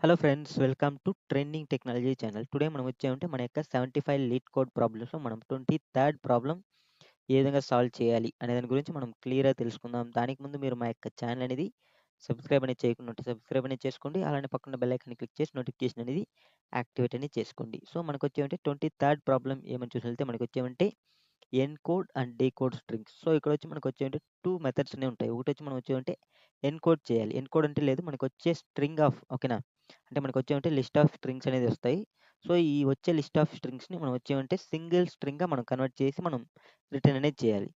Hello friends, welcome to trending technology channel. Today మనం వచ్చామంటే మన యొక్క 75 లీడ్ కోడ్ ప్రాబ్లమ్స్లో మనం 23rd ప్రాబ్లం ఏ విధంగా సాల్వ్ చేయాలి అనే దాని గురించి మనం క్లియర్గా తెలుసుకుందాం. దానికి ముందు మీరు మా యొక్క ఛానల్ అనేది సబ్స్క్రైబ్ అనేది చేయకుండా ఉంటే సబ్స్క్రైబ్ అనేది చేసుకోండి. అలానే పక్కన బెల్ ఐకాన్ క్లిక్ చేసి నోటిఫికేషన్ అనేది యాక్టివేట్ అనేది చేసుకోండి. సో మనకు వచ్చేమంటే 23rd ప్రాబ్లం ఏమని చూసి వెళ్తే మనకు వచ్చేమంటే encode and decode strings. So ఇక్కడొచ్చి మనకొచ్చేవంటే 2 మెథడ్స్ అనేవి ఉంటాయి. ఒకటొచ్చి మనం వచ్చేవంటే ఎన్‌కోడ్ చేయాలి. ఎన్‌కోడ్ అంటే లేదు, మనకొచ్చే స్ట్రింగ్ ఆఫ్ ఓకేనా. అంటే మనకొచ్చేవంటే లిస్ట్ ఆఫ్ స్ట్రింగ్స్ అనేది వస్తాయి. సో ఈ వచ్చే లిస్ట్ ఆఫ్ స్ట్రింగ్స్‌ని మనం వచ్చేవంటే సింగిల్ స్ట్రింగ్‌గా మనం కన్వర్ట్ చేసి మనం రిటర్న్ అనేది చేయాలి.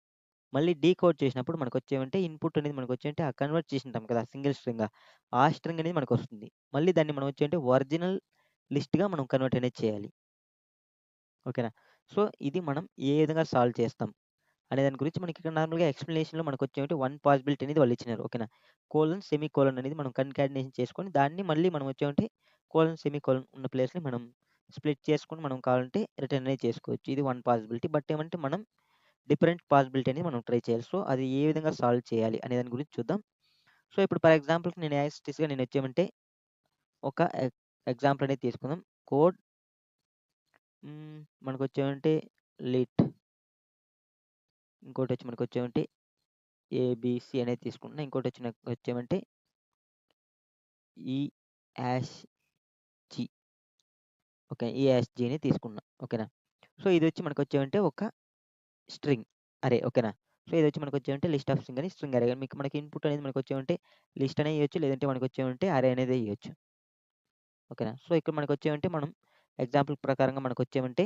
మళ్ళీ డీకోడ్ చేసినప్పుడు మనకొచ్చేవంటే ఇన్‌పుట్ అనేది మనకొచ్చేవంటే ఆ కన్వర్ట్ చేసుంటాం కదా సింగిల్ స్ట్రింగ్‌గా. ఆ స్ట్రింగ్ అనేది మనకొస్తుంది. మళ్ళీ దాన్ని మనం వచ్చేవంటే ఒరిజినల్ లిస్ట్‌గా మనం కన్వర్ట్ అనేది చేయాలి. ఓకేనా. సో ఇది మనం ఏ విధంగా సాల్వ్ చేస్తాం అనే దాని గురించి మనకి ఇక్కడ నార్మల్‌గా ఎక్స్‌ప్లనేషన్‌లో మనకొచ్చేటి వన్ పాసిబిలిటీ అనేది వాళ్ళిచ్చినారు. ఓకేనా. కోలన్, సెమీకోలన్ అనేది మనం కన్కాటినేషన్ చేసుకొని దాన్ని మళ్ళీ మనం వచ్చేమంటే కోలన్, సెమీకోలన్ ఉన్న ప్లేస్‌ని మనం స్ప్లిట్ చేసుకొని మనం కావాలంటే రిటర్న్ అనేది చేసుకోవచ్చు. ఇది వన్ పాసిబిలిటీ. బట్ ఏమంటే మనం డిఫరెంట్ పాసిబిలిటీ అనేది మనం ట్రై చేయాలి. సో అది ఏ విధంగా సాల్వ్ చేయాలి అనే దాని గురించి చూద్దాం. సో ఇప్పుడు ఫర్ ఎగ్జాంపుల్‌కి నేను యాజ్ ఇట్ ఈస్‌గా నేనొచ్చేమంటే ఒక ఎగ్జాంపుల్ అనేది తీసుకుందాం. కోడ్ మనకొచ్చేమంటే లిట్, ఇంకోటొచ్చి మనకొచ్చేమంటే ఏబీసీ అనేది తీసుకుంటున్నా. ఇంకోటొచ్చి నాకు వచ్చేమంటే ఈ యాష్ జీ. ఓకే. ఈ యాష్ జీని తీసుకున్నా. ఓకేనా. సో ఇదొచ్చి మనకొచ్చేమంటే ఒక స్ట్రింగ్ అరే ఓకేనా. సో ఇదొచ్చి మనకొచ్చేమంటే లిస్ట్ ఆఫ్ స్ట్రింగ్ అని స్ట్రింగ్ అరే. మీకు మనకి ఇన్‌పుట్ అనేది మనకొచ్చేమంటే లిస్ట్ అనే ఇయ్యొచ్చు. లేదంటే మనకొచ్చేమంటే అరే అనేది ఇయ్యొచ్చు. ఓకేనా. సో ఇక్కడ మనకొచ్చేమంటే మనం ఎగ్జాంపుల్ ప్రకారంగా మనకొచ్చేమంటే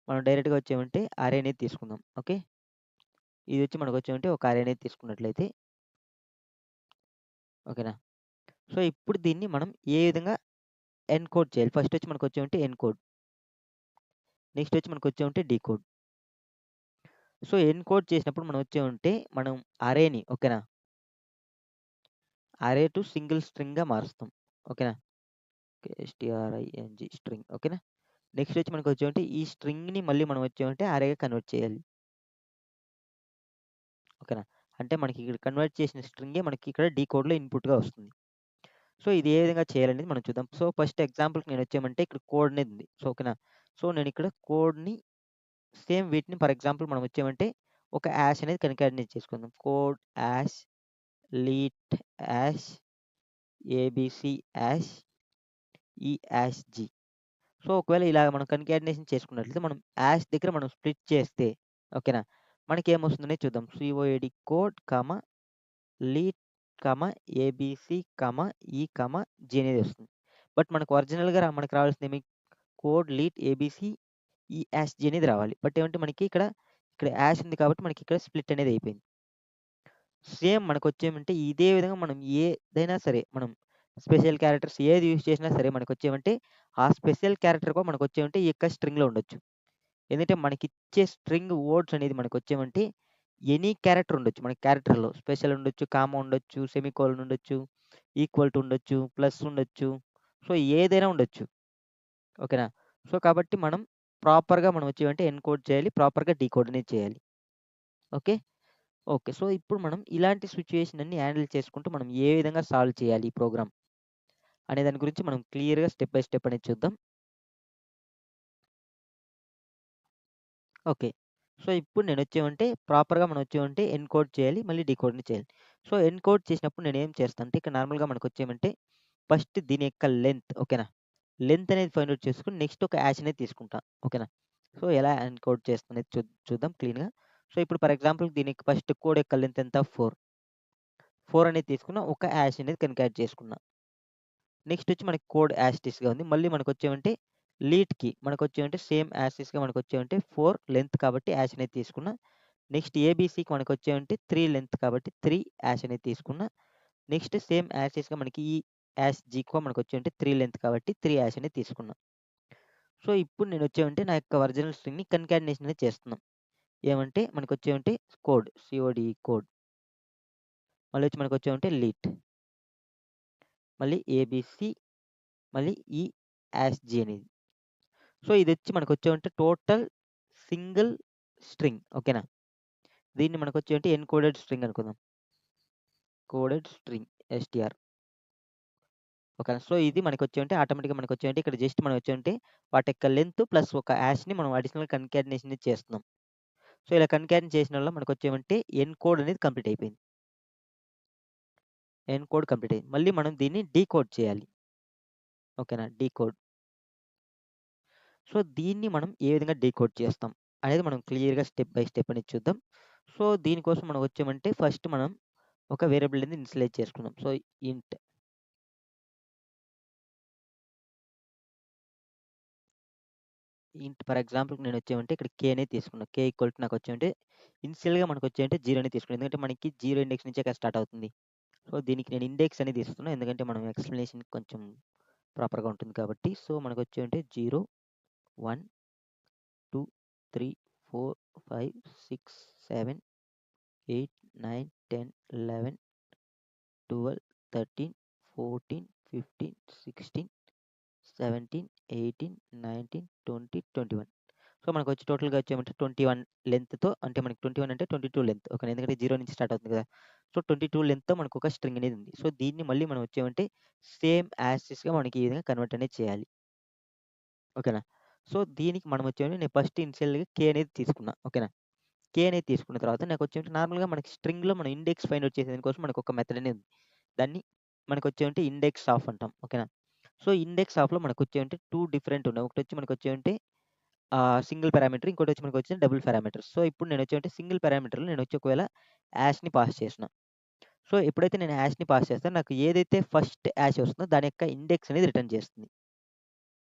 మనం డైరెక్ట్‌గా వచ్చేమంటే అరే అనేది తీసుకుందాం. ఓకే. ఇదొచ్చి మనకొచ్చేమంటే ఒక అరే అనేది తీసుకున్నట్లయితే ఓకేనా. సో ఇప్పుడు దీన్ని మనం ఏ విధంగా ఎన్‌కోడ్ చేయాలి. ఫస్ట్ వచ్చి మనకొచ్చేమంటే ఎన్‌కోడ్. నెక్స్ట్ వచ్చి మనకొచ్చేమంటే డీకోడ్. సో ఎన్‌కోడ్ చేసినప్పుడు మనం వచ్చేమంటే మనం అరేని ఓకేనా. అరే టు సింగిల్ స్ట్రింగ్‌గా మారుస్తాం. ఓకేనా. ఎస్‌టిఆర్‌ఐఎన్‌జి స్ట్రింగ్ ఓకేనా. నెక్స్ట్ వచ్చి మనకొచ్చేమంటే ఈ స్ట్రింగ్‌ని మళ్ళీ మనం వచ్చేమంటే అరేగా కన్వర్ట్ చేయాలి. ఓకేనా. అంటే మనకి ఇక్కడ కన్వర్ట్ చేసిన స్ట్రింగే మనకి ఇక్కడ డీకోడ్‌లో ఇన్‌పుట్‌గా వస్తుంది. సో ఇది ఏ విధంగా చేయాలనేది మనం చూద్దాం. సో ఫస్ట్ ఎగ్జాంపుల్‌కి నేనొచ్చేమంటే ఇక్కడ కోడ్ అనేది ఉంది. సో ఓకేనా. సో నేనిక్కడ కోడ్‌ని సేమ్ వీటిని ఫర్ ఎగ్జాంపుల్ మనం వచ్చేమంటే ఒక యాష్ అనేది కన్కాటినేట్ చేసుకుందాం. Code hash, leet hash, ABC hash, E hash G. So ఒకవేళ ఇలాగ మనం కన్కాటినేషన్ చేసుకున్నట్లయితే మనం యాష్ దగ్గర మనం స్ప్లిట్ చేస్తే ఓకేనా. మనకేమొస్తుందనేది చూద్దాం. సిఓఏడి కోడ్, లీట్, ఏబీసీ, ఈ, జీ అనేది వస్తుంది. బట్ మనకు ఒరిజినల్‌గా మనకు రావాల్సిందేమి కోడ్, లీట్, ఏబీసీ, ఈ యాష్ జీ అనేది రావాలి. బట్ ఏమంటే మనకి ఇక్కడ యాష్ ఉంది కాబట్టి మనకి ఇక్కడ స్ప్లిట్ అనేది అయిపోయింది. సేమ్ మనకొచ్చేమంటే ఇదే విధంగా మనం ఏదైనా సరే మనం స్పెషల్ క్యారెక్టర్స్ ఏది యూజ్ చేసినా సరే మనకొచ్చేమంటే ఆ స్పెషల్ క్యారెక్టర్ కూడా మనకొచ్చేమంటే ఈ యొక్క స్ట్రింగ్‌లో ఉండొచ్చు. ఎందుకంటే మనకిచ్చే స్ట్రింగ్ వర్డ్స్ అనేది మనకొచ్చేమంటే ఎనీ క్యారెక్టర్ ఉండొచ్చు. మన క్యారెక్టర్‌లో స్పెషల్ ఉండొచ్చు, కామా ఉండొచ్చు, సెమికోలన్ ఉండొచ్చు, ఈక్వల్ టు ఉండొచ్చు, ప్లస్ ఉండొచ్చు. సో ఏదైనా ఉండొచ్చు. ఓకేనా. సో కాబట్టి మనం ప్రాపర్‌గా మనం వచ్చేమంటే ఎన్‌కోడ్ చేయాలి. ప్రాపర్‌గా డీకోడ్ అనేది చేయాలి. ఓకే. ఓకే. సో ఇప్పుడు మనం ఇలాంటి సిట్యుయేషన్ అన్ని హ్యాండిల్ చేసుకుంటూ మనం ఏ విధంగా సాల్వ్ చేయాలి ఈ ప్రోగ్రామ్ అనే దాని గురించి మనం క్లియర్‌గా స్టెప్ బై స్టెప్ అనేది చూద్దాం. ఓకే. సో ఇప్పుడు నేనొచ్చేమంటే ప్రాపర్‌గా మనం వచ్చేమంటే ఎన్‌కోడ్ చేయాలి. మళ్ళీ డీకోడ్‌ని చేయాలి. సో ఎన్‌కోడ్ చేసినప్పుడు నేనేం చేస్తా అంటే ఇక్కడ నార్మల్‌గా మనకొచ్చేమంటే ఫస్ట్ దీని యొక్క లెంత్ ఓకేనా. లెంత్ అనేది ఫైండ్ ఔట్ చేసుకొని నెక్స్ట్ ఒక యాష్ అనేది తీసుకుంటా. ఓకేనా. సో ఎలా ఎన్‌కోడ్ చేస్తాననేది చూద్దాం క్లీన్‌గా. సో ఇప్పుడు ఫర్ ఎగ్జాంపుల్ దీనికి ఫస్ట్ కోడ్ యొక్క లెంత్ ఎంత 4. 4 అనేది తీసుకున్న ఒక యాష్ అనేది కన్కాట్ చేసుకున్నా. నెక్స్ట్ వచ్చి మనకి కోడ్ యాజ్ ఇట్ ఈస్‌గా ఉంది. మళ్ళీ మనకొచ్చేమంటే లీట్‌కి మనకొచ్చేమంటే సేమ్ యాజ్ ఇట్ ఈస్‌గా మనకొచ్చేమంటే 4 లెంత్ కాబట్టి యాష్ అనేది తీసుకున్నా. నెక్స్ట్ ఏబీసీకి మనకొచ్చేమంటే 3 లెంత్ కాబట్టి 3 యాష్ అనేది తీసుకున్నా. నెక్స్ట్ సేమ్ యాజ్ ఇట్ ఈస్‌గా మనకి ఈ యాష్ జీకో మనకొచ్చేమంటే 3 లెంత్ కాబట్టి 3 యాష్ అనేది తీసుకున్నా. సో ఇప్పుడు నేనొచ్చేమంటే నా యొక్క ఒరిజినల్ స్ట్రింగ్‌ని కన్కాటినేషన్ అనేది చేస్తున్నాం. ఏమంటే మనకొచ్చేమంటే కోడ్ కోడ్. మళ్ళీ వచ్చి మనకొచ్చేమంటే లీట్. మళ్ళీ ఏబీసీ, మళ్ళీ ఈ యాష్ జీ అనేది. సో ఇదొచ్చి మనకొచ్చేమంటే టోటల్ సింగిల్ స్ట్రింగ్ ఓకేనా. దీన్ని మనకొచ్చేమంటే ఎన్‌కోడెడ్ స్ట్రింగ్ అనుకుందాం. Coded string STR. ఓకేనా. సో, ఇది మనకొచ్చేంటి ఆటోమేటిక్‌గా మనకొచ్చేంటి ఇక్కడ జస్ట్ మనం వచ్చేంటి వాటి యొక్క లెంత్ ప్లస్ ఒక హాష్‌ని మనం అడిషనల్ కన్కాటినేషన్ అనేది చేస్తున్నాం. సో, ఇలా కన్కాటినేట్ చేసిన వల్ల మనకొచ్చేమంటే ఎన్‌కోడ్ అనేది కంప్లీట్ అయిపోయింది. ఎన్‌కోడ్ కంప్లీట్ అయింది. మళ్ళీ మనం దీన్ని డీకోడ్ చేయాలి. ఓకేనా. డీకోడ్. సో, దీన్ని మనం ఏ విధంగా డీకోడ్ చేస్తాం అనేది మనం క్లియర్‌గా స్టెప్ బై స్టెప్ అనేది చూద్దాం. సో, దీనికోసం మనం వచ్చామంటే ఫస్ట్ మనం ఒక వేరియబుల్ అనేది ఇనిషియలైజ్ చేసుకుందాం. సో, ఇంట్ ఫర్ ఎగ్జాంపుల్‌కి నేను వచ్చామంటే ఇక్కడ కే అనేది తీసుకున్నా. కే ఈక్వల్ టు నాకు వచ్చామంటే ఇనిషియల్‌గా మనకు వచ్చాయంటే 0 అనేది తీసుకున్నాను. ఎందుకంటే మనకి 0 ఇండెక్స్ నుంచే కదా స్టార్ట్ అవుతుంది. సో, దీనికి నేను ఇండెక్స్ అనేది ఇస్తున్నా. ఎందుకంటే మనం ఎక్స్‌ప్లనేషన్ కొంచెం ప్రాపర్‌గా ఉంటుంది కాబట్టి. సో, మనకు వచ్చాయంటే 0, 1, 2, 3, 4, 5, 6, 7, 8, 9, 10, 11, 12, 13, 14, 15, 16, 17, 18, 19, 20, 21. సో, మనకొచ్చి టోటల్‌గా వచ్చేమంటే 21 లెంగ్త్‌తో అంటే మనకి 21 అంటే 22 లెంగ్త్. ఓకేనా. ఎందుకంటే 0 నుంచి స్టార్ట్ అవుతుంది కదా! సో, 22 లెంగ్త్‌తో మనకొక స్ట్రింగ్ అనేది ఉంది. సో, దీన్ని మళ్ళీ మనం వచ్చామంటే సేమ్ యాజ్ టీజ్‌గా మనకి ఈ విధంగా కన్వర్ట్ అనేది చేయాలి. ఓకేనా. సో, దీనికి మనం వచ్చేమంటే నేను ఫస్ట్ ఇనిషియల్‌గా కే అనేది తీసుకున్నా. ఓకేనా. కే అనేది తీసుకున్న తర్వాత నాకొచ్చేమంటే నార్మల్‌గా మనకి స్ట్రింగ్‌లో మనం ఇండెక్స్ ఫైండ్ ఔట్ చేసేదాని కోసం మనకొక మెథడ్ అనేది ఉంది. దాన్ని మనకొచ్చేమంటే ఇండెక్స్ ఆఫ్ అంటాం. ఓకేనా. సో, ఇండెక్స్ ఆఫ్‌లో మనకొచ్చేమంటే 2 డిఫరెంట్ ఉన్నాయి. ఒకటొచ్చి మనకొచ్చేమంటే సింగిల్ పారామీటర్. ఇంకోటొచ్చి మనకొచ్చేది డబుల్ పారామీటర్. సో, ఇప్పుడు నేనొచ్చేమంటే సింగిల్ పారామీటర్‌లో నేనొచ్చి ఒకవేళ హాష్‌ని పాస్ చేసిన. సో, ఎప్పుడైతే నేను హాష్‌ని పాస్ చేస్తానో నాకు ఏదైతే ఫస్ట్ హాష్ వస్తుందో దాని యొక్క ఇండెక్స్ అనేది రిటర్న్ చేస్తుంది.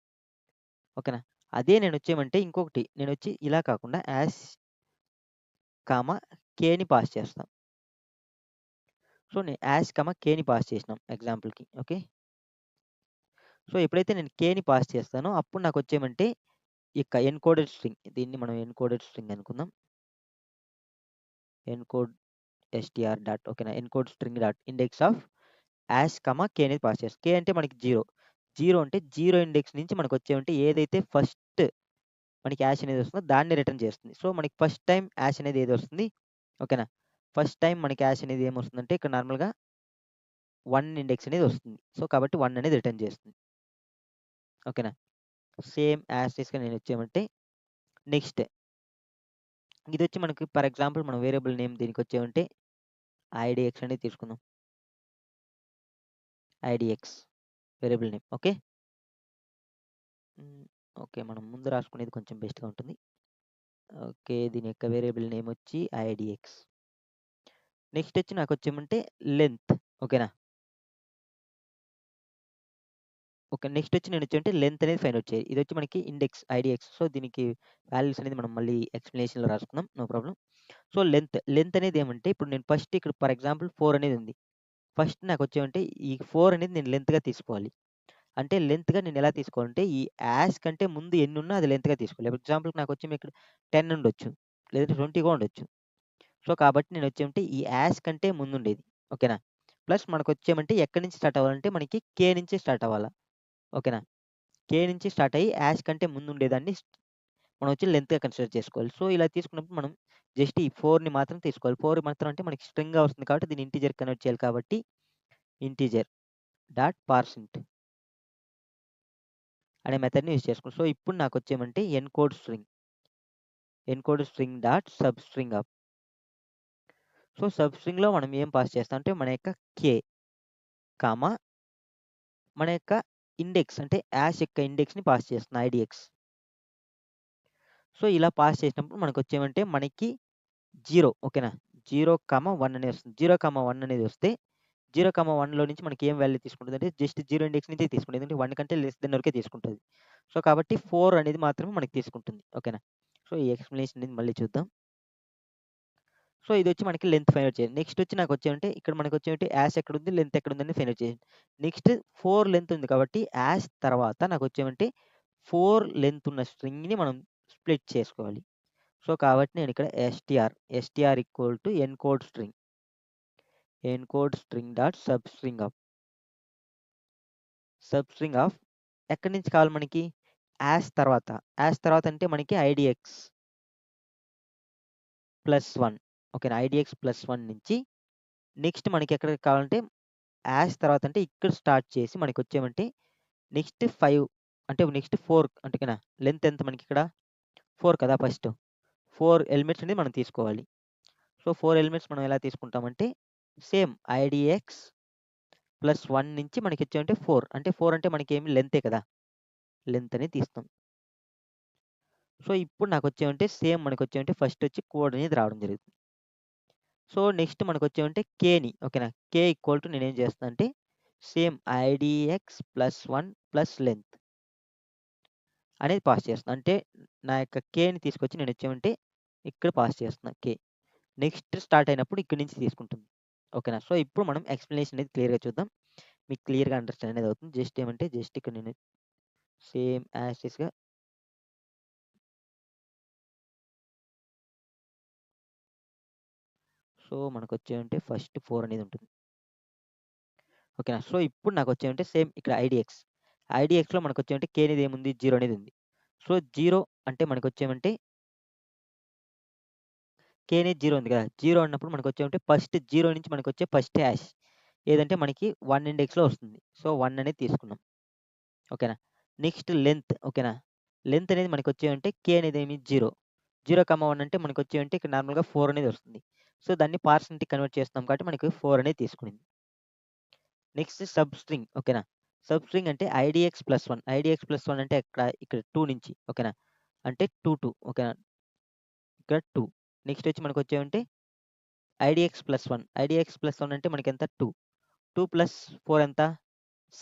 ఓకేనా. అదే నేనొచ్చేమంటే ఇంకొకటి నేనొచ్చి ఇలా కాకుండా హాష్, కేని పాస్ చేస్తాం. సో, నేను హాష్, కేని పాస్ చేసినాం ఎగ్జాంపుల్‌కి. ఓకే. సో, ఎప్పుడైతే నేను కేని పాస్ చేస్తానో అప్పుడు నాకొచ్చేమంటే ఇక ఎన్‌కోడెడ్ స్ట్రింగ్. దీన్ని మనం ఎన్‌కోడెడ్ స్ట్రింగ్ అనుకుందాం. ఎన్‌కోడ్ ఎస్‌టిఆర్ డాట్ ఓకేనా. Encode string dot index of hash, k అనేది పాస్ చేస్తాం. కే అంటే మనకి 0. 0 అంటే 0 ఇండెక్స్ నుంచి మనకొచ్చేమంటే ఏదైతే ఫస్ట్ మనకి హాష్ అనేది వస్తుందో దాన్ని రిటర్న్ చేస్తుంది. సో, మనకి ఫస్ట్ టైమ్ హాష్ అనేది ఏదొస్తుంది ఓకేనా. ఫస్ట్ టైమ్ మనకి హాష్ అనేది ఏమొస్తుందంటే ఇక్కడ నార్మల్‌గా 1 ఇండెక్స్ అనేది వస్తుంది. సో, కాబట్టి 1 అనేది రిటర్న్ చేస్తుంది. ఓకేనా. సేమ్ యాజ్ టీజ్‌గా నేనొచ్చేమంటే నెక్స్ట్ ఇదొచ్చి మనకి ఫర్ ఎగ్జాంపుల్ మనం వేరియబుల్ నేమ్ దీనికొచ్చేమంటే ఐడీఎక్స్ అనేది తీసుకుందాం. ఐడీఎక్స్ వేరియబుల్ నేమ్. ఓకే. హ్మ్. ఓకే. మనం ముందు రాసుకునేది కొంచెం బెస్ట్‌గా ఉంటుంది. ఓకే. దీని యొక్క వేరియబుల్ నేమ్ వచ్చి ఐడీఎక్స్. నెక్స్ట్ వచ్చి నాకొచ్చేమంటే లెంత్. ఓకేనా. ఓకే. నెక్స్ట్ వచ్చి నేనొచ్చేమంటే లెంత్ అనేది ఫైండ్ ఔట్ చేయాలి. ఇదొచ్చి మనకి ఇండెక్స్ ఐడీఎక్స్. సో, దీనికి వాల్యూస్ అనేది మనం మళ్ళీ ఎక్స్‌ప్లనేషన్‌లో రాసుకుందాం. No problem. సో, లెంత్ అనేది ఏమంటే ఇప్పుడు నేను ఫస్ట్ ఇక్కడ ఫర్ ఎగ్జాంపుల్ 4 అనేది ఉంది. ఫస్ట్ నాకొచ్చేమంటే ఈ 4 అనేది నేను లెంత్‌గా తీసుకోవాలి. అంటే లెంత్‌గా నేనెలా తీసుకోవాలంటే, ఈ యాష్ కంటే ముందు ఎన్నున్నా అది లెంత్‌గా తీసుకోవాలి. ఫర్ ఎగ్జాంపుల్‌కి నాకొచ్చి ఇక్కడ 10 ఉండొచ్చు. లేదంటే 20 కూడా ఉండొచ్చు. సో, కాబట్టి నేనొచ్చేమంటే ఈ యాష్ కంటే ముందుండేది. ఓకేనా. ప్లస్ మనకొచ్చేమంటే ఎక్కడి నుంచి స్టార్ట్ అవ్వాలంటే మనకి కే నుంచి స్టార్ట్ అవ్వాల. ఓకేనా. కే నుంచి స్టార్ట్ అయ్యి యాష్ కంటే ముందుండేదాన్ని మనం వచ్చి లెంత్‌గా కన్సిడర్ చేసుకోవాలి. సో, ఇలా తీసుకున్నప్పుడు మనం జస్ట్ ఈ 4ని మాత్రం తీసుకోవాలి. 4 మాత్రం అంటే మనకి స్ట్రింగ్‌గా వస్తుంది కాబట్టి దీన్ని ఇంటిజర్ కన్వర్ట్ చేయాలి కాబట్టి ఇంటిజర్ డాట్ పార్సింట్ అనే మెథడ్‌ని యూజ్ చేసుకోవాలి. సో, ఇప్పుడు నాకొచ్చేమంటే encode string dot substring of. So, సబ్‌స్ట్రింగ్‌లో మనం ఏం పాస్ చేస్తాం అంటే మన యొక్క కే, కామా మన యొక్క ఇండెక్స్ అంటే హాష్ యొక్క ఇండెక్స్‌ని పాస్ చేస్తున్నా ఐడీఎక్స్. సో, ఇలా పాస్ చేసినప్పుడు మనకొచ్చేమంటే మనకి 0 ఓకేనా. 0, 1 అనేది వస్తుంది. 0, 1 అనేది వస్తే 0, 1లో నుంచి మనకి ఏం వాల్యూ తీసుకుంటదంటే జస్ట్ 0 ఇండెక్స్ నుంచే తీసుకుంటది. ఎందుకంటే 1 కంటే లెస్ దెన్ వరకే తీసుకుంటది. సో, కాబట్టి 4 అనేది మాత్రమే మనకి తీసుకుంటుంది. ఓకేనా. సో, ఈ ఎక్స్‌ప్లనేషన్ అనేది మళ్ళీ చూద్దాం. సో, ఇదొచ్చి మనకి లెంత్ ఫైండ్ ఔట్ చేయాలి. నెక్స్ట్ వచ్చి నాకొచ్చేమంటే ఇక్కడ మనకొచ్చేమంటే హాష్ ఎక్కడుంది, లెంత్ ఎక్కడుందని ఫైండ్ ఔట్ చేయండి. నెక్స్ట్ 4 లెంత్ ఉంది కాబట్టి హాష్ తర్వాత నాకొచ్చేమంటే 4 లెంత్ ఉన్న స్ట్రింగ్‌ని మనం స్ప్లిట్ చేసుకోవాలి. సో, కాబట్టి నేనిక్కడ STR equal to encode string dot substring of ఎక్కడి నుంచి కావాలి మనకి? హాష్ తర్వాత అంటే మనకి ఐడీఎక్స్ +1 ఓకేనా. ఐడీఎక్స్ +1 నుంచి నెక్స్ట్ మనకి ఎక్కడికి కావాలంటే యాష్ తర్వాత అంటే ఇక్కడ స్టార్ట్ చేసి మనకొచ్చేమంటే నెక్స్ట్ 5 అంటే నెక్స్ట్ 4 అంటే ఓకేనా లెంత్ ఎంత మనకి ఇక్కడ 4 కదా ఫస్ట్ 4 ఎలిమెంట్స్ అనేది మనం తీసుకోవాలి. సో 4 ఎలిమెంట్స్ మనం ఎలా తీసుకుంటామంటే సేమ్ ఐడీఎక్స్ ప్లస్ 1 నుంచి మనకి వచ్చేమంటే 4 అంటే 4 అంటే మనకేమి లెంతే కదా లెంత్ అనేది తీస్తాం. సో ఇప్పుడు నాకొచ్చేమంటే సేమ్ మనకొచ్చేమంటే ఫస్ట్ వచ్చి కోడ్ అనేది రావడం జరుగుతుంది. సో నెక్స్ట్ మనకొచ్చేమంటే కేని ఓకేనా కే ఈక్వల్ టు నేనేం చేస్తాను అంటే సేమ్ ఐడీఎక్స్ ప్లస్ 1 ప్లస్ లెంత్ అనేది పాస్ చేస్తున్నాను. అంటే నా యొక్క కేని తీసుకొచ్చి నేను వచ్చేమంటే ఇక్కడ పాస్ చేస్తున్నా కే. నెక్స్ట్ స్టార్ట్ అయినప్పుడు ఇక్కడి నుంచి తీసుకుంటుంది. ఓకేనా సో ఇప్పుడు మనం ఎక్స్ప్లెనేషన్ అనేది క్లియర్గా చూద్దాం. మీకు క్లియర్గా అండర్స్టాండ్ అనేది అవుతుంది. జస్ట్ ఏమంటే జస్ట్ ఇక్కడ నేను సేమ్ యాస్టిస్గా సో మనకు వచ్చేమంటే ఫస్ట్ 4 అనేది ఉంటుంది. ఓకేనా సో ఇప్పుడు నాకు వచ్చేమంటే సేమ్ ఇక్కడ ఐడిఎక్స్లో మనకు వచ్చేమంటే కే అనేది ఏముంది 0 అనేది ఉంది. సో 0 అంటే మనకు వచ్చేమంటే కే అనేది 0 ఉంది కదా 0 అన్నప్పుడు మనకు వచ్చేమంటే ఫస్ట్ 0 నుంచి మనకు వచ్చే ఫస్ట్ హ్యాష్ ఏదంటే మనకి 1 ఇండెక్స్లో వస్తుంది. సో 1 అనేది తీసుకున్నాం. ఓకేనా నెక్స్ట్ లెంత్ ఓకేనా లెంత్ అనేది మనకు వచ్చేమంటే కే అనేది ఏమి 0,1 అంటే మనకు వచ్చేమంటే ఇక్కడ నార్మల్గా 4 అనేది వస్తుంది. సో దాన్ని పార్సెంట్కి కన్వర్ట్ చేస్తున్నాం కాబట్టి మనకి 4 అనేది తీసుకునింది. నెక్స్ట్ సబ్ స్ట్రింగ్ ఓకేనా సబ్ స్ట్రింగ్ అంటే ఐడిఎక్స్ ప్లస్ 1 అంటే ఇక్కడ 2 నుంచి ఓకేనా అంటే 2 ఓకేనా ఇక్కడ 2 నెక్స్ట్ వచ్చి మనకు వచ్చేమంటే ఐడిఎక్స్ ప్లస్ 1 అంటే మనకి ఎంత 2 ప్లస్ 4 ఎంత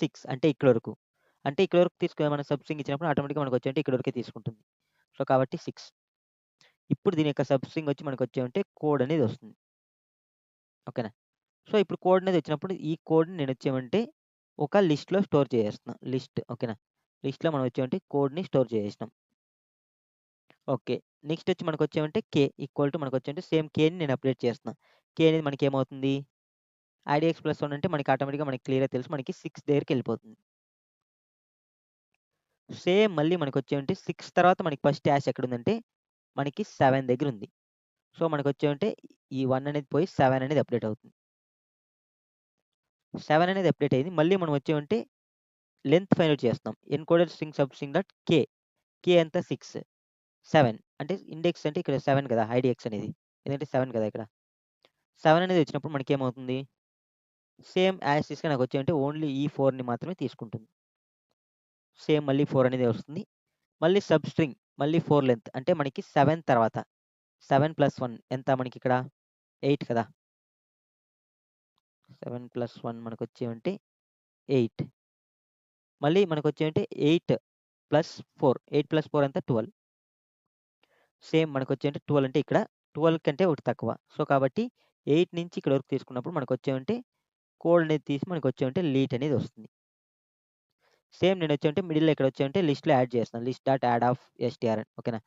6 అంటే ఇక్కడ వరకు తీసుకుని మనం సబ్ స్ట్రింగ్ ఇచ్చినప్పుడు ఆటోమేటిక్గా మనకు వచ్చేంటే ఇక్కడ వరకే తీసుకుంటుంది. సో కాబట్టి 6 ఇప్పుడు దీని యొక్క సబ్ స్ట్రింగ్ వచ్చి మనకు వచ్చేమంటే కోడ్ అనేది వస్తుంది. ఓకేనా సో ఇప్పుడు కోడ్ అనేది వచ్చినప్పుడు ఈ కోడ్ని నేను వచ్చేమంటే ఒక లిస్ట్లో స్టోర్ చేసేస్తున్నాం లిస్ట్ ఓకేనా లిస్ట్లో మనం వచ్చేమంటే కోడ్ని స్టోర్ చేసేసినాం. ఓకే నెక్స్ట్ వచ్చి మనకు వచ్చేమంటే కే ఈక్వల్ టు మనకు వచ్చేంటే సేమ్ కేని నేను అప్డేట్ చేస్తున్నాను. కే అనేది మనకి ఏమవుతుంది ఐడిఎక్స్ ప్లస్ 1 అంటే మనకి ఆటోమేటిక్గా మనకి క్లియర్గా తెలుసు మనకి 6 దగ్గరికి వెళ్ళిపోతుంది. సేమ్ మళ్ళీ మనకు వచ్చేమంటే 6 తర్వాత మనకి ఫస్ట్ హ్యాష్ ఎక్కడ ఉందంటే మనకి 7 దగ్గర ఉంది. సో మనకు వచ్చేమంటే ఈ 1 అనేది పోయి 7 అనేది అప్డేట్ అవుతుంది. 7 అనేది అప్డేట్ అయింది మళ్ళీ మనం వచ్చేమంటే లెంత్ ఫైండ్ అవుట్ చేస్తాం. Encoded string substring dot k ఎంత 6 7 అంటే ఇండెక్స్ అంటే ఇక్కడ 7 కదా ఐడిఎక్స్ అనేది ఎందుకంటే 7 కదా ఇక్కడ 7 అనేది వచ్చినప్పుడు మనకి ఏమవుతుంది సేమ్ యాసిస్గా నాకు వచ్చేమంటే ఓన్లీ ఈ 4ని మాత్రమే తీసుకుంటుంది. సేమ్ మళ్ళీ 4 అనేది వస్తుంది. మళ్ళీ సబ్ స్ట్రింగ్ మళ్ళీ 4 లెంత్ అంటే మనకి 7 తర్వాత 7 ప్లస్ 1 ఎంత మనకి ఇక్కడ 8 కదా 7 ప్లస్ 1 మనకు వచ్చేమంటే 8 మళ్ళీ మనకు వచ్చేమంటే 8 ప్లస్ 4 ఎంత 12 సేమ్ మనకు వచ్చేంటే 12 అంటే ఇక్కడ 12 కంటే ఒకటి తక్కువ. సో కాబట్టి 8 నుంచి ఇక్కడ వరకు తీసుకున్నప్పుడు మనకు వచ్చేమంటే కోడ్ అనేది తీసి మనకు వచ్చేమంటే లీట్ అనేది వస్తుంది. సేమ్ నేను వచ్చేమంటే మిడిల్లో ఇక్కడ వచ్చేమంటే లిస్ట్లో యాడ్ చేస్తాను list dot add of STR అని ఓకేనా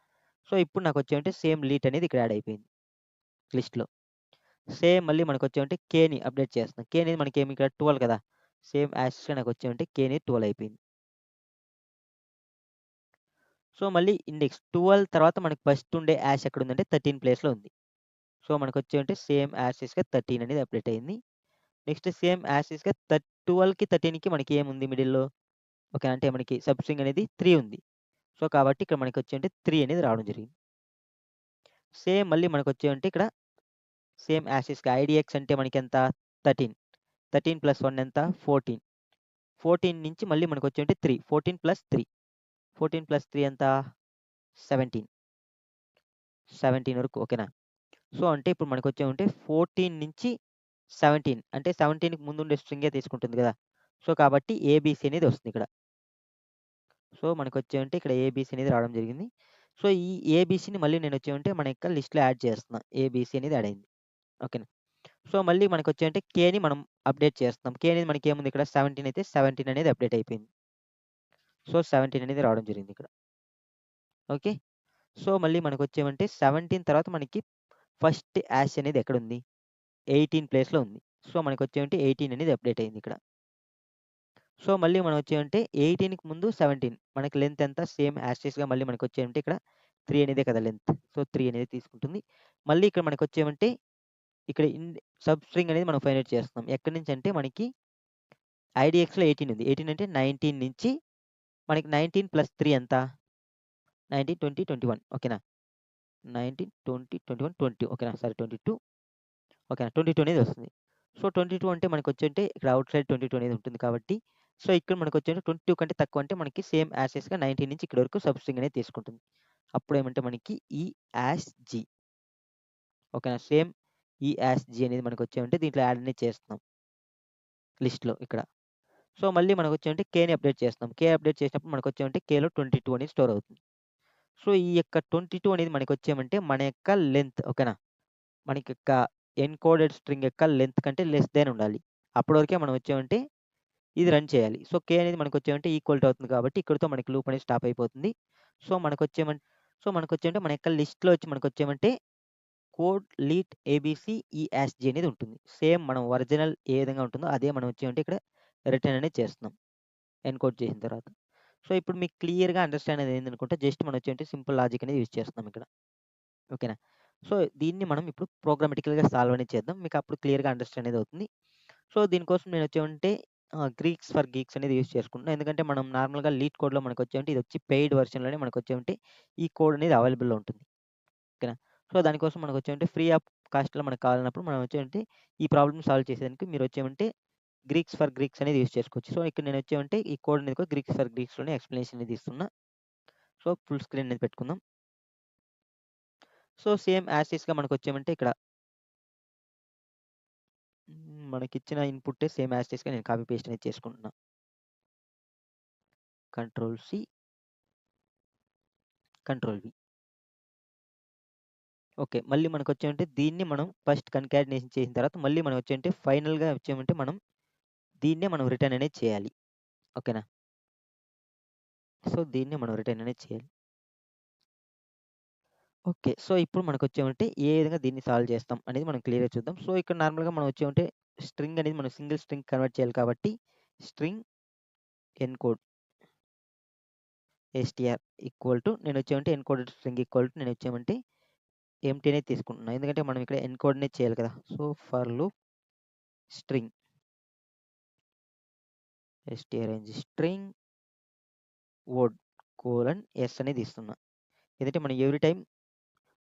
సో ఇప్పుడు నాకు వచ్చేమంటే సేమ్ లీట్ అనేది ఇక్కడ యాడ్ అయిపోయింది లిస్ట్లో. సేమ్ మళ్ళీ మనకు వచ్చేమంటే కేని అప్డేట్ చేస్తున్నాం కే అనేది మనకి ఏమి ఇక్కడ 12 కదా సేమ్ యాస్గా నాకు వచ్చేమంటే కే అనేది 12 అయిపోయింది. సో మళ్ళీ ఇండెక్స్ 12 తర్వాత మనకి ఫస్ట్ ఉండే యాష్ ఎక్కడ ఉందంటే 13 ప్లేస్లో ఉంది. సో మనకు వచ్చేమంటే సేమ్ యాసిస్గా 13 అనేది అప్డేట్ అయింది. నెక్స్ట్ సేమ్ యాసిస్గా 12కి 13కి మనకి ఏముంది మిడిల్లో ఓకే అంటే మనకి సబ్ స్ట్రింగ్ అనేది 3 ఉంది. సో కాబట్టి ఇక్కడ మనకి వచ్చేంటే 3 అనేది రావడం జరిగింది. సేమ్ మళ్ళీ మనకు వచ్చేమంటే ఇక్కడ సేమ్ యాసిస్గా ఐడిఎక్స్ అంటే మనకి ఎంత 13 ప్లస్ 1 ఎంత 14 నుంచి మళ్ళీ మనకు వచ్చేంటే 3 14 ప్లస్ 3 ఎంత 17 వరకు ఓకేనా సో అంటే ఇప్పుడు మనకు వచ్చేమంటే 14 నుంచి 17 అంటే 17కి ముందు ఉండే స్ట్రింగే తీసుకుంటుంది కదా సో కాబట్టి ఏబీసీ అనేది వస్తుంది ఇక్కడ. సో మనకు వచ్చేమంటే ఇక్కడ ఏబీసీ అనేది రావడం జరిగింది. సో ఈ ఏబీసీని మళ్ళీ నేను వచ్చేమంటే మన యొక్క లిస్ట్లో యాడ్ చేస్తున్నాను ఏబీసీ అనేది యాడ్ అయింది ఓకేనా సో మళ్ళీ మనకు వచ్చేమంటే కేని మనం అప్డేట్ చేస్తున్నాం కే అనేది మనకి ఏముంది ఇక్కడ 17 అయితే 17 అనేది అప్డేట్ అయిపోయింది. సో 17 అనేది రావడం జరిగింది ఇక్కడ ఓకే సో మళ్ళీ మనకు వచ్చేమంటే 17 తర్వాత మనకి ఫస్ట్ యాష్ అనేది ఎక్కడ ఉంది 18 ప్లేస్లో ఉంది. సో మనకు వచ్చేమంటే 18 అనేది అప్డేట్ అయింది ఇక్కడ. సో మళ్ళీ మనం వచ్చేమంటే 18కి ముందు 17 మనకి లెంత్ ఎంత సేమ్ యాస్టిస్గా మళ్ళీ మనకు వచ్చేమంటే ఇక్కడ 3 అనేదే కదా లెంత్ సో 3 అనేది తీసుకుంటుంది. మళ్ళీ ఇక్కడ మనకు వచ్చేమంటే ఇక్కడ సబ్ స్ట్రింగ్ అనేది మనం ఫైండ్ అవుట్ చేస్తున్నాం ఎక్కడి నుంచి అంటే మనకి ఐడీఎక్స్‌లో 18 ఉంది. 18 అంటే 19 నుంచి మనకి 19 ప్లస్ 3 ఎంత? 19, 20, 21 ఓకేనా? 19, 20, 21, 20 ఓకేనా? సారీ 22 ఓకేనా? 22 అనేది వస్తుంది. సో, 22 అంటే మనకొచ్చేంటే ఇక్కడ ఔట్‌సైడ్ 22 అనేది ఉంటుంది కాబట్టి, సో, ఇక్కడ మనకొచ్చేంటే 22 కంటే తక్కువ అంటే మనకి సేమ్ యాస్ టీజ్‌గా 19 నుంచి ఇక్కడి వరకు సబ్ స్ట్రింగ్ అనేది తీసుకుంటుంది. అప్పుడేమంటే మనకి ఈ యాస్ జీ ఓకేనా? సేమ్ ఈ యాస్ జీ అనేది మనకొచ్చేమంటే దీంట్లో యాడ్ అనేది చేస్తున్నాం లిస్ట్‌లో ఇక్కడ. సో, మళ్ళీ మనకొచ్చేమంటే కేని అప్డేట్ చేస్తున్నాం. కే అప్డేట్ చేసినప్పుడు మనకొచ్చేమంటే కేలో 22 అనేది స్టోర్ అవుతుంది. సో, ఈ యొక్క 22 అనేది మనకొచ్చేమంటే మన యొక్క లెంత్ ఓకేనా? మనకి యొక్క ఎన్‌కోడెడ్ స్ట్రింగ్ యొక్క లెంత్ కంటే లెస్ దాన్ ఉండాలి. అప్పటి వరకే మనం వచ్చామంటే ఇది రన్ చేయాలి. సో, కే అనేది మనకొచ్చేమంటే ఈక్వల్ టు అవుతుంది కాబట్టి ఇక్కడితో మనకి లూప్ అనేది స్టాప్ అయిపోతుంది. సో, మనకొచ్చేమంటే మన యొక్క లిస్ట్‌లో వచ్చి మనకొచ్చేమంటే కోడ్ లీట్ ఏబీసీ ఈఎస్జీ అనేది ఉంటుంది. సేమ్ మనం ఒరిజినల్ ఏ విధంగా ఉంటుందో అదే మనం వచ్చేమంటే ఇక్కడ రిటర్న్ అనేది చేస్తున్నాం. ఎన్‌కోడ్ చేసిన తర్వాత. సో, ఇప్పుడు మీకు క్లియర్‌గా అండర్‌స్టాండ్ అనేది అయిందనుకుంటే జస్ట్ మనం వచ్చేమంటే సింపుల్ లాజిక్ అనేది యూజ్ చేస్తున్నాం ఇక్కడ. ఓకేనా? సో, దీన్ని మనం ఇప్పుడు ప్రోగ్రామాటికల్‌గా సాల్వ్ అనేది చేద్దాం. మీకు అప్పుడు క్లియర్‌గా అండర్‌స్టాండ్ అనేది అవుతుంది. సో, దీనికోసం నేనొచ్చేమంటే గ్రీక్స్ ఫర్ గీక్స్ అనేది యూజ్ చేసుకుంటున్నా. ఎందుకంటే మనం నార్మల్‌గా లీడ్ కోడ్‌లో మనకొచ్చేమంటే ఇదొచ్చి పెయిడ్ వెర్షన్‌లోనే మనకొచ్చేమంటే ఈ కోడ్ అనేది అవైలబుల్‌లో ఉంటుంది. ఓకేనా? సో, దానికోసం మనకొచ్చేమంటే ఫ్రీ ఆఫ్ కాస్ట్‌లో మనకు కావాలన్నప్పుడు మనం వచ్చేమంటే ఈ ప్రాబ్లమ్ సాల్వ్ చేసేదానికి మీరొచ్చేమంటే గ్రీక్స్ ఫర్ గ్రీక్స్ అనేది యూజ్ చేసుకోవచ్చు. సో, ఇక్కడ నేనొచ్చేమంటే ఈ కోడ్ అనేది కూడా గ్రీక్స్ ఫర్ గ్రీక్స్‌లోనే ఎక్స్‌ప్లనేషన్ అనేది ఇస్తున్నా. సో, ఫుల్ స్క్రీన్ అనేది పెట్టుకుందాం. సో, సేమ్ యాస్ టీజ్‌గా మనకొచ్చేమంటే ఇక్కడ మనకిచ్చిన ఇన్‌పుట్టే సేమ్ యాస్ టీజ్‌గా నేను కాపీ పేస్ట్ అనేది చేసుకుంటున్నా. Control C, control V. Okay. మళ్ళీ మనకొచ్చేమంటే దీన్ని మనం ఫస్ట్ కన్కాటినేషన్ చేసిన తర్వాత మళ్ళీ మనం వచ్చేమంటే ఫైనల్‌గా వచ్చేమంటే మనం దీన్నే మనం రిటర్న్ అనేది చేయాలి. ఓకేనా? సో, దీన్నే మనం రిటర్న్ అనేది చేయాలి. ఓకే. సో, ఇప్పుడు మనకొచ్చేమంటే ఏ విధంగా దీన్ని సాల్వ్ చేస్తాం అనేది మనం క్లియర్‌గా చూద్దాం. సో, ఇక్కడ నార్మల్‌గా మనం వచ్చేమంటే స్ట్రింగ్ అనేది మనం సింగిల్ స్ట్రింగ్ కన్వర్ట్ చేయాలి కాబట్టి string encode STR equal to నేనొచ్చేమంటే ఎన్‌కోడెడ్ స్ట్రింగ్ ఈక్వల్ టు నేనొచ్చేమంటే ఎంప్టీ అనేది తీసుకుంటున్నా. ఎందుకంటే మనం ఇక్కడ ఎన్‌కోడ్ అనేది చేయాలి కదా! So, for loop string string word s అనేది ఇస్తున్నా. ఎందుకంటే మనం ఎవ్రీ టైమ్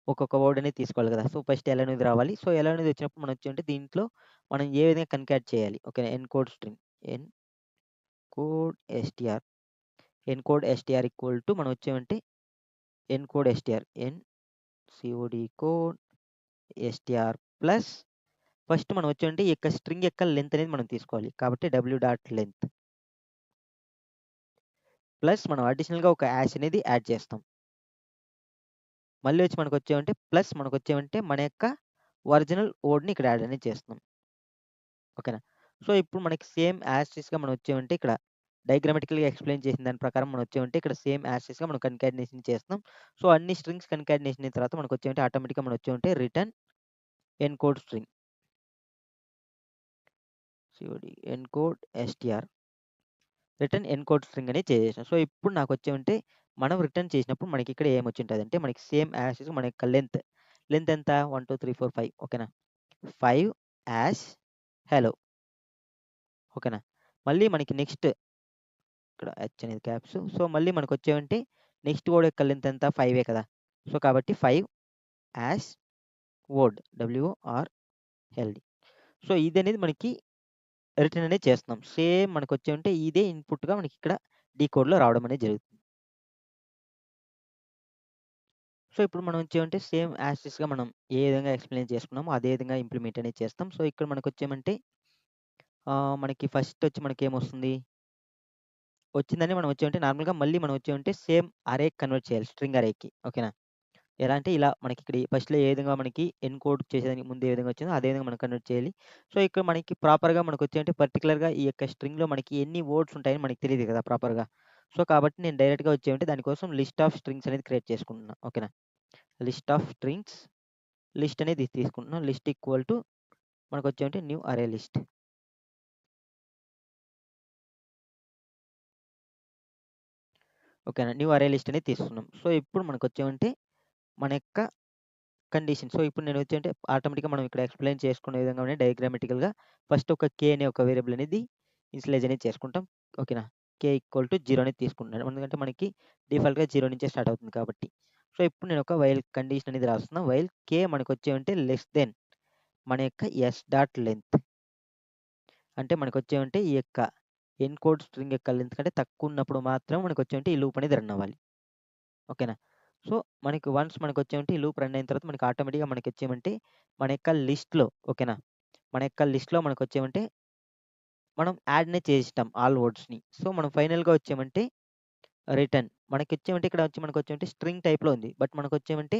ఒక్కొక్క వర్డ్ అనేది తీసుకోవాలి కదా! సో, ఫస్ట్ ఎల్ అనేది రావాలి. సో, ఎల్ అనేది వచ్చినప్పుడు మనం వచ్చేమంటే దీంట్లో మనం ఏ విధంగా కన్కాట్ చేయాలి. ఓకేనా? Encode string encode STR encode STR equal to మనం వచ్చేమంటే ఎన్‌కోడ్ ఎస్‌టిఆర్ ఎన్‌సిఓడి కోడ్ ఎస్‌టిఆర్ ప్లస్ ఫస్ట్ మనం వచ్చేమంటే ఈ యొక్క స్ట్రింగ్ యొక్క లెంత్ అనేది మనం తీసుకోవాలి. కాబట్టి డబ్ల్యూ డాట్ లెంత్ ప్లస్ మనం అడిషనల్‌గా ఒక యాష్ అనేది యాడ్ చేస్తాం. మళ్ళీ వచ్చి మనకొచ్చేమంటే ప్లస్ మనకొచ్చేమంటే మన యొక్క ఒరిజినల్ వర్డ్‌ని ఇక్కడ యాడ్ అనేది చేస్తున్నాం. ఓకేనా? సో, ఇప్పుడు మనకి సేమ్ యాజ్ టీజ్‌గా మనం వచ్చామంటే ఇక్కడ డయాగ్రామాటికల్‌గా ఎక్స్‌ప్లెయిన్ చేసిన దాని ప్రకారం మనం వచ్చామంటే ఇక్కడ సేమ్ యాజ్ టీజ్‌గా మనం కన్కాటినేషన్ చేస్తున్నాం. సో, అన్ని స్ట్రింగ్స్ కన్కాటినేషన్ అయిన తర్వాత మనకొచ్చామంటే ఆటోమేటిక్‌గా మనం వచ్చామంటే return encode string COD encode STR return encode string అనేది చేసేసాం. సో, ఇప్పుడు నాకొచ్చామంటే మనం రిటర్న్ చేసినప్పుడు మనకి ఇక్కడ ఏమొచ్చుంటదంటే మనకి సేమ్ యాజ్ టీజ్‌గా మన యొక్క లెంత్ ఎంత 1, 2, 3, 4, 5 ఓకేనా? 5 యాష్ హెలో ఓకేనా? మళ్ళీ మనకి నెక్స్ట్ ఇక్కడ హెచ్ అనేది క్యాప్స్. సో, మళ్ళీ మనకొచ్చేమంటే నెక్స్ట్ వర్డ్ యొక్క లెంత్ ఎంత 5 కదా! సో, కాబట్టి 5 యాష్ వర్డ్ డబ్ల్యూఆర్ఎల్‌డి. సో, ఇదనేది మనకి రిటర్న్ అనేది చేస్తున్నాం. సేమ్ మనకొచ్చేమంటే ఇదే ఇన్‌పుట్‌గా మనకిక్కడ డీకోడ్‌లో రావడం అనేది జరుగుతుంది. సో, ఇప్పుడు మనం వచ్చేమంటే సేమ్ యాజ్ టీజ్‌గా మనం ఏ విధంగా ఎక్స్‌ప్లెయిన్ చేసుకున్నామో అదే విధంగా ఇంప్లిమెంట్ అనేది చేస్తాం. సో, ఇక్కడ మనకొచ్చేమంటే మనకి ఫస్ట్ వచ్చి మనకేమొస్తుంది? వచ్చిందని మనం వచ్చామంటే నార్మల్‌గా మళ్ళీ మనం వచ్చామంటే సేమ్ అరేకి కన్వర్ట్ చేయాలి. స్ట్రింగ్ అరేకి. ఓకేనా? ఎలా అంటే ఇలా మనకిక్కడ ఫస్ట్‌లో ఏ విధంగా మనకి ఎన్‌కోడ్ చేసేదానికి ముందు ఏ విధంగా వచ్చిందో అదే విధంగా మనం కన్వర్ట్ చేయాలి. సో, ఇక్కడ మనకి ప్రాపర్‌గా మనకొచ్చేయంటే పర్టిక్యులర్‌గా ఈ యొక్క స్ట్రింగ్‌లో మనకి ఎన్ని వర్డ్స్ ఉంటాయని మనకు తెలీదు కదా! ప్రాపర్‌గా. సో, కాబట్టి నేను డైరెక్ట్‌గా వచ్చేమంటే దానికోసం లిస్ట్ ఆఫ్ స్ట్రింగ్స్ అనేది క్రియేట్ చేసుకుంటున్నా. ఓకేనా? లిస్ట్ ఆఫ్ స్ట్రింగ్స్ లిస్ట్ అనేది తీసుకుంటున్నా. లిస్ట్ ఈక్వల్ టు మనకొచ్చేమంటే న్యూ అరే లిస్ట్. ఓకేనా? న్యూ అరే లిస్ట్ అనేది తీసుకున్నాం. సో, ఇప్పుడు మనకొచ్చేమంటే మన యొక్క కండిషన్. సో, ఇప్పుడు నేనొచ్చేంటే ఆటోమేటిక్‌గా మనం ఇక్కడ ఎక్స్‌ప్లెయిన్ చేసుకునే విధంగానే డయాగ్రామాటికల్‌గా ఫస్ట్ ఒక కే అనే ఒక వేరియబుల్ అనేది ఇనిషియలైజ్ అనేది చేసుకుంటాం. ఓకేనా? కే ఈక్వల్ టు 0 అనేది తీసుకుంటున్నాను. ఎందుకంటే మనకి డిఫాల్ట్‌గా 0 నుంచే స్టార్ట్ అవుతుంది కాబట్టి. సో, ఇప్పుడు నేను ఒక వైల్ కండిషన్ అనేది రాస్తున్నా. వైల్ కే మనకొచ్చేమంటే లెస్ దెన్ మన యొక్క ఎస్ డాట్ లెంత్. అంటే మనకొచ్చేమంటే ఈ యొక్క ఎన్‌కోడ్ స్ట్రింగ్ యొక్క లెంత్ కంటే తక్కువున్నప్పుడు మాత్రం మనకొచ్చేమంటే ఈ లూప్ అనేది రన్ అవ్వాలి. ఓకేనా? సో, మనకి వన్స్ మనకొచ్చేమంటే ఈ లూప్ రన్ అయిన తర్వాత మనకి ఆటోమేటిక్‌గా మనకొచ్చేమంటే మన యొక్క లిస్ట్‌లో ఓకేనా? మన యొక్క లిస్ట్‌లో మనకొచ్చేమంటే మనం యాడ్‌నే చేసిటాం ఆల్ వర్డ్స్‌ని. సో, మనం ఫైనల్‌గా వచ్చామంటే రిటర్న్. మనకొచ్చేమంటే ఇక్కడ వచ్చి మనకొచ్చేమంటే స్ట్రింగ్ టైప్‌లో ఉంది. బట్ మనకొచ్చేమంటే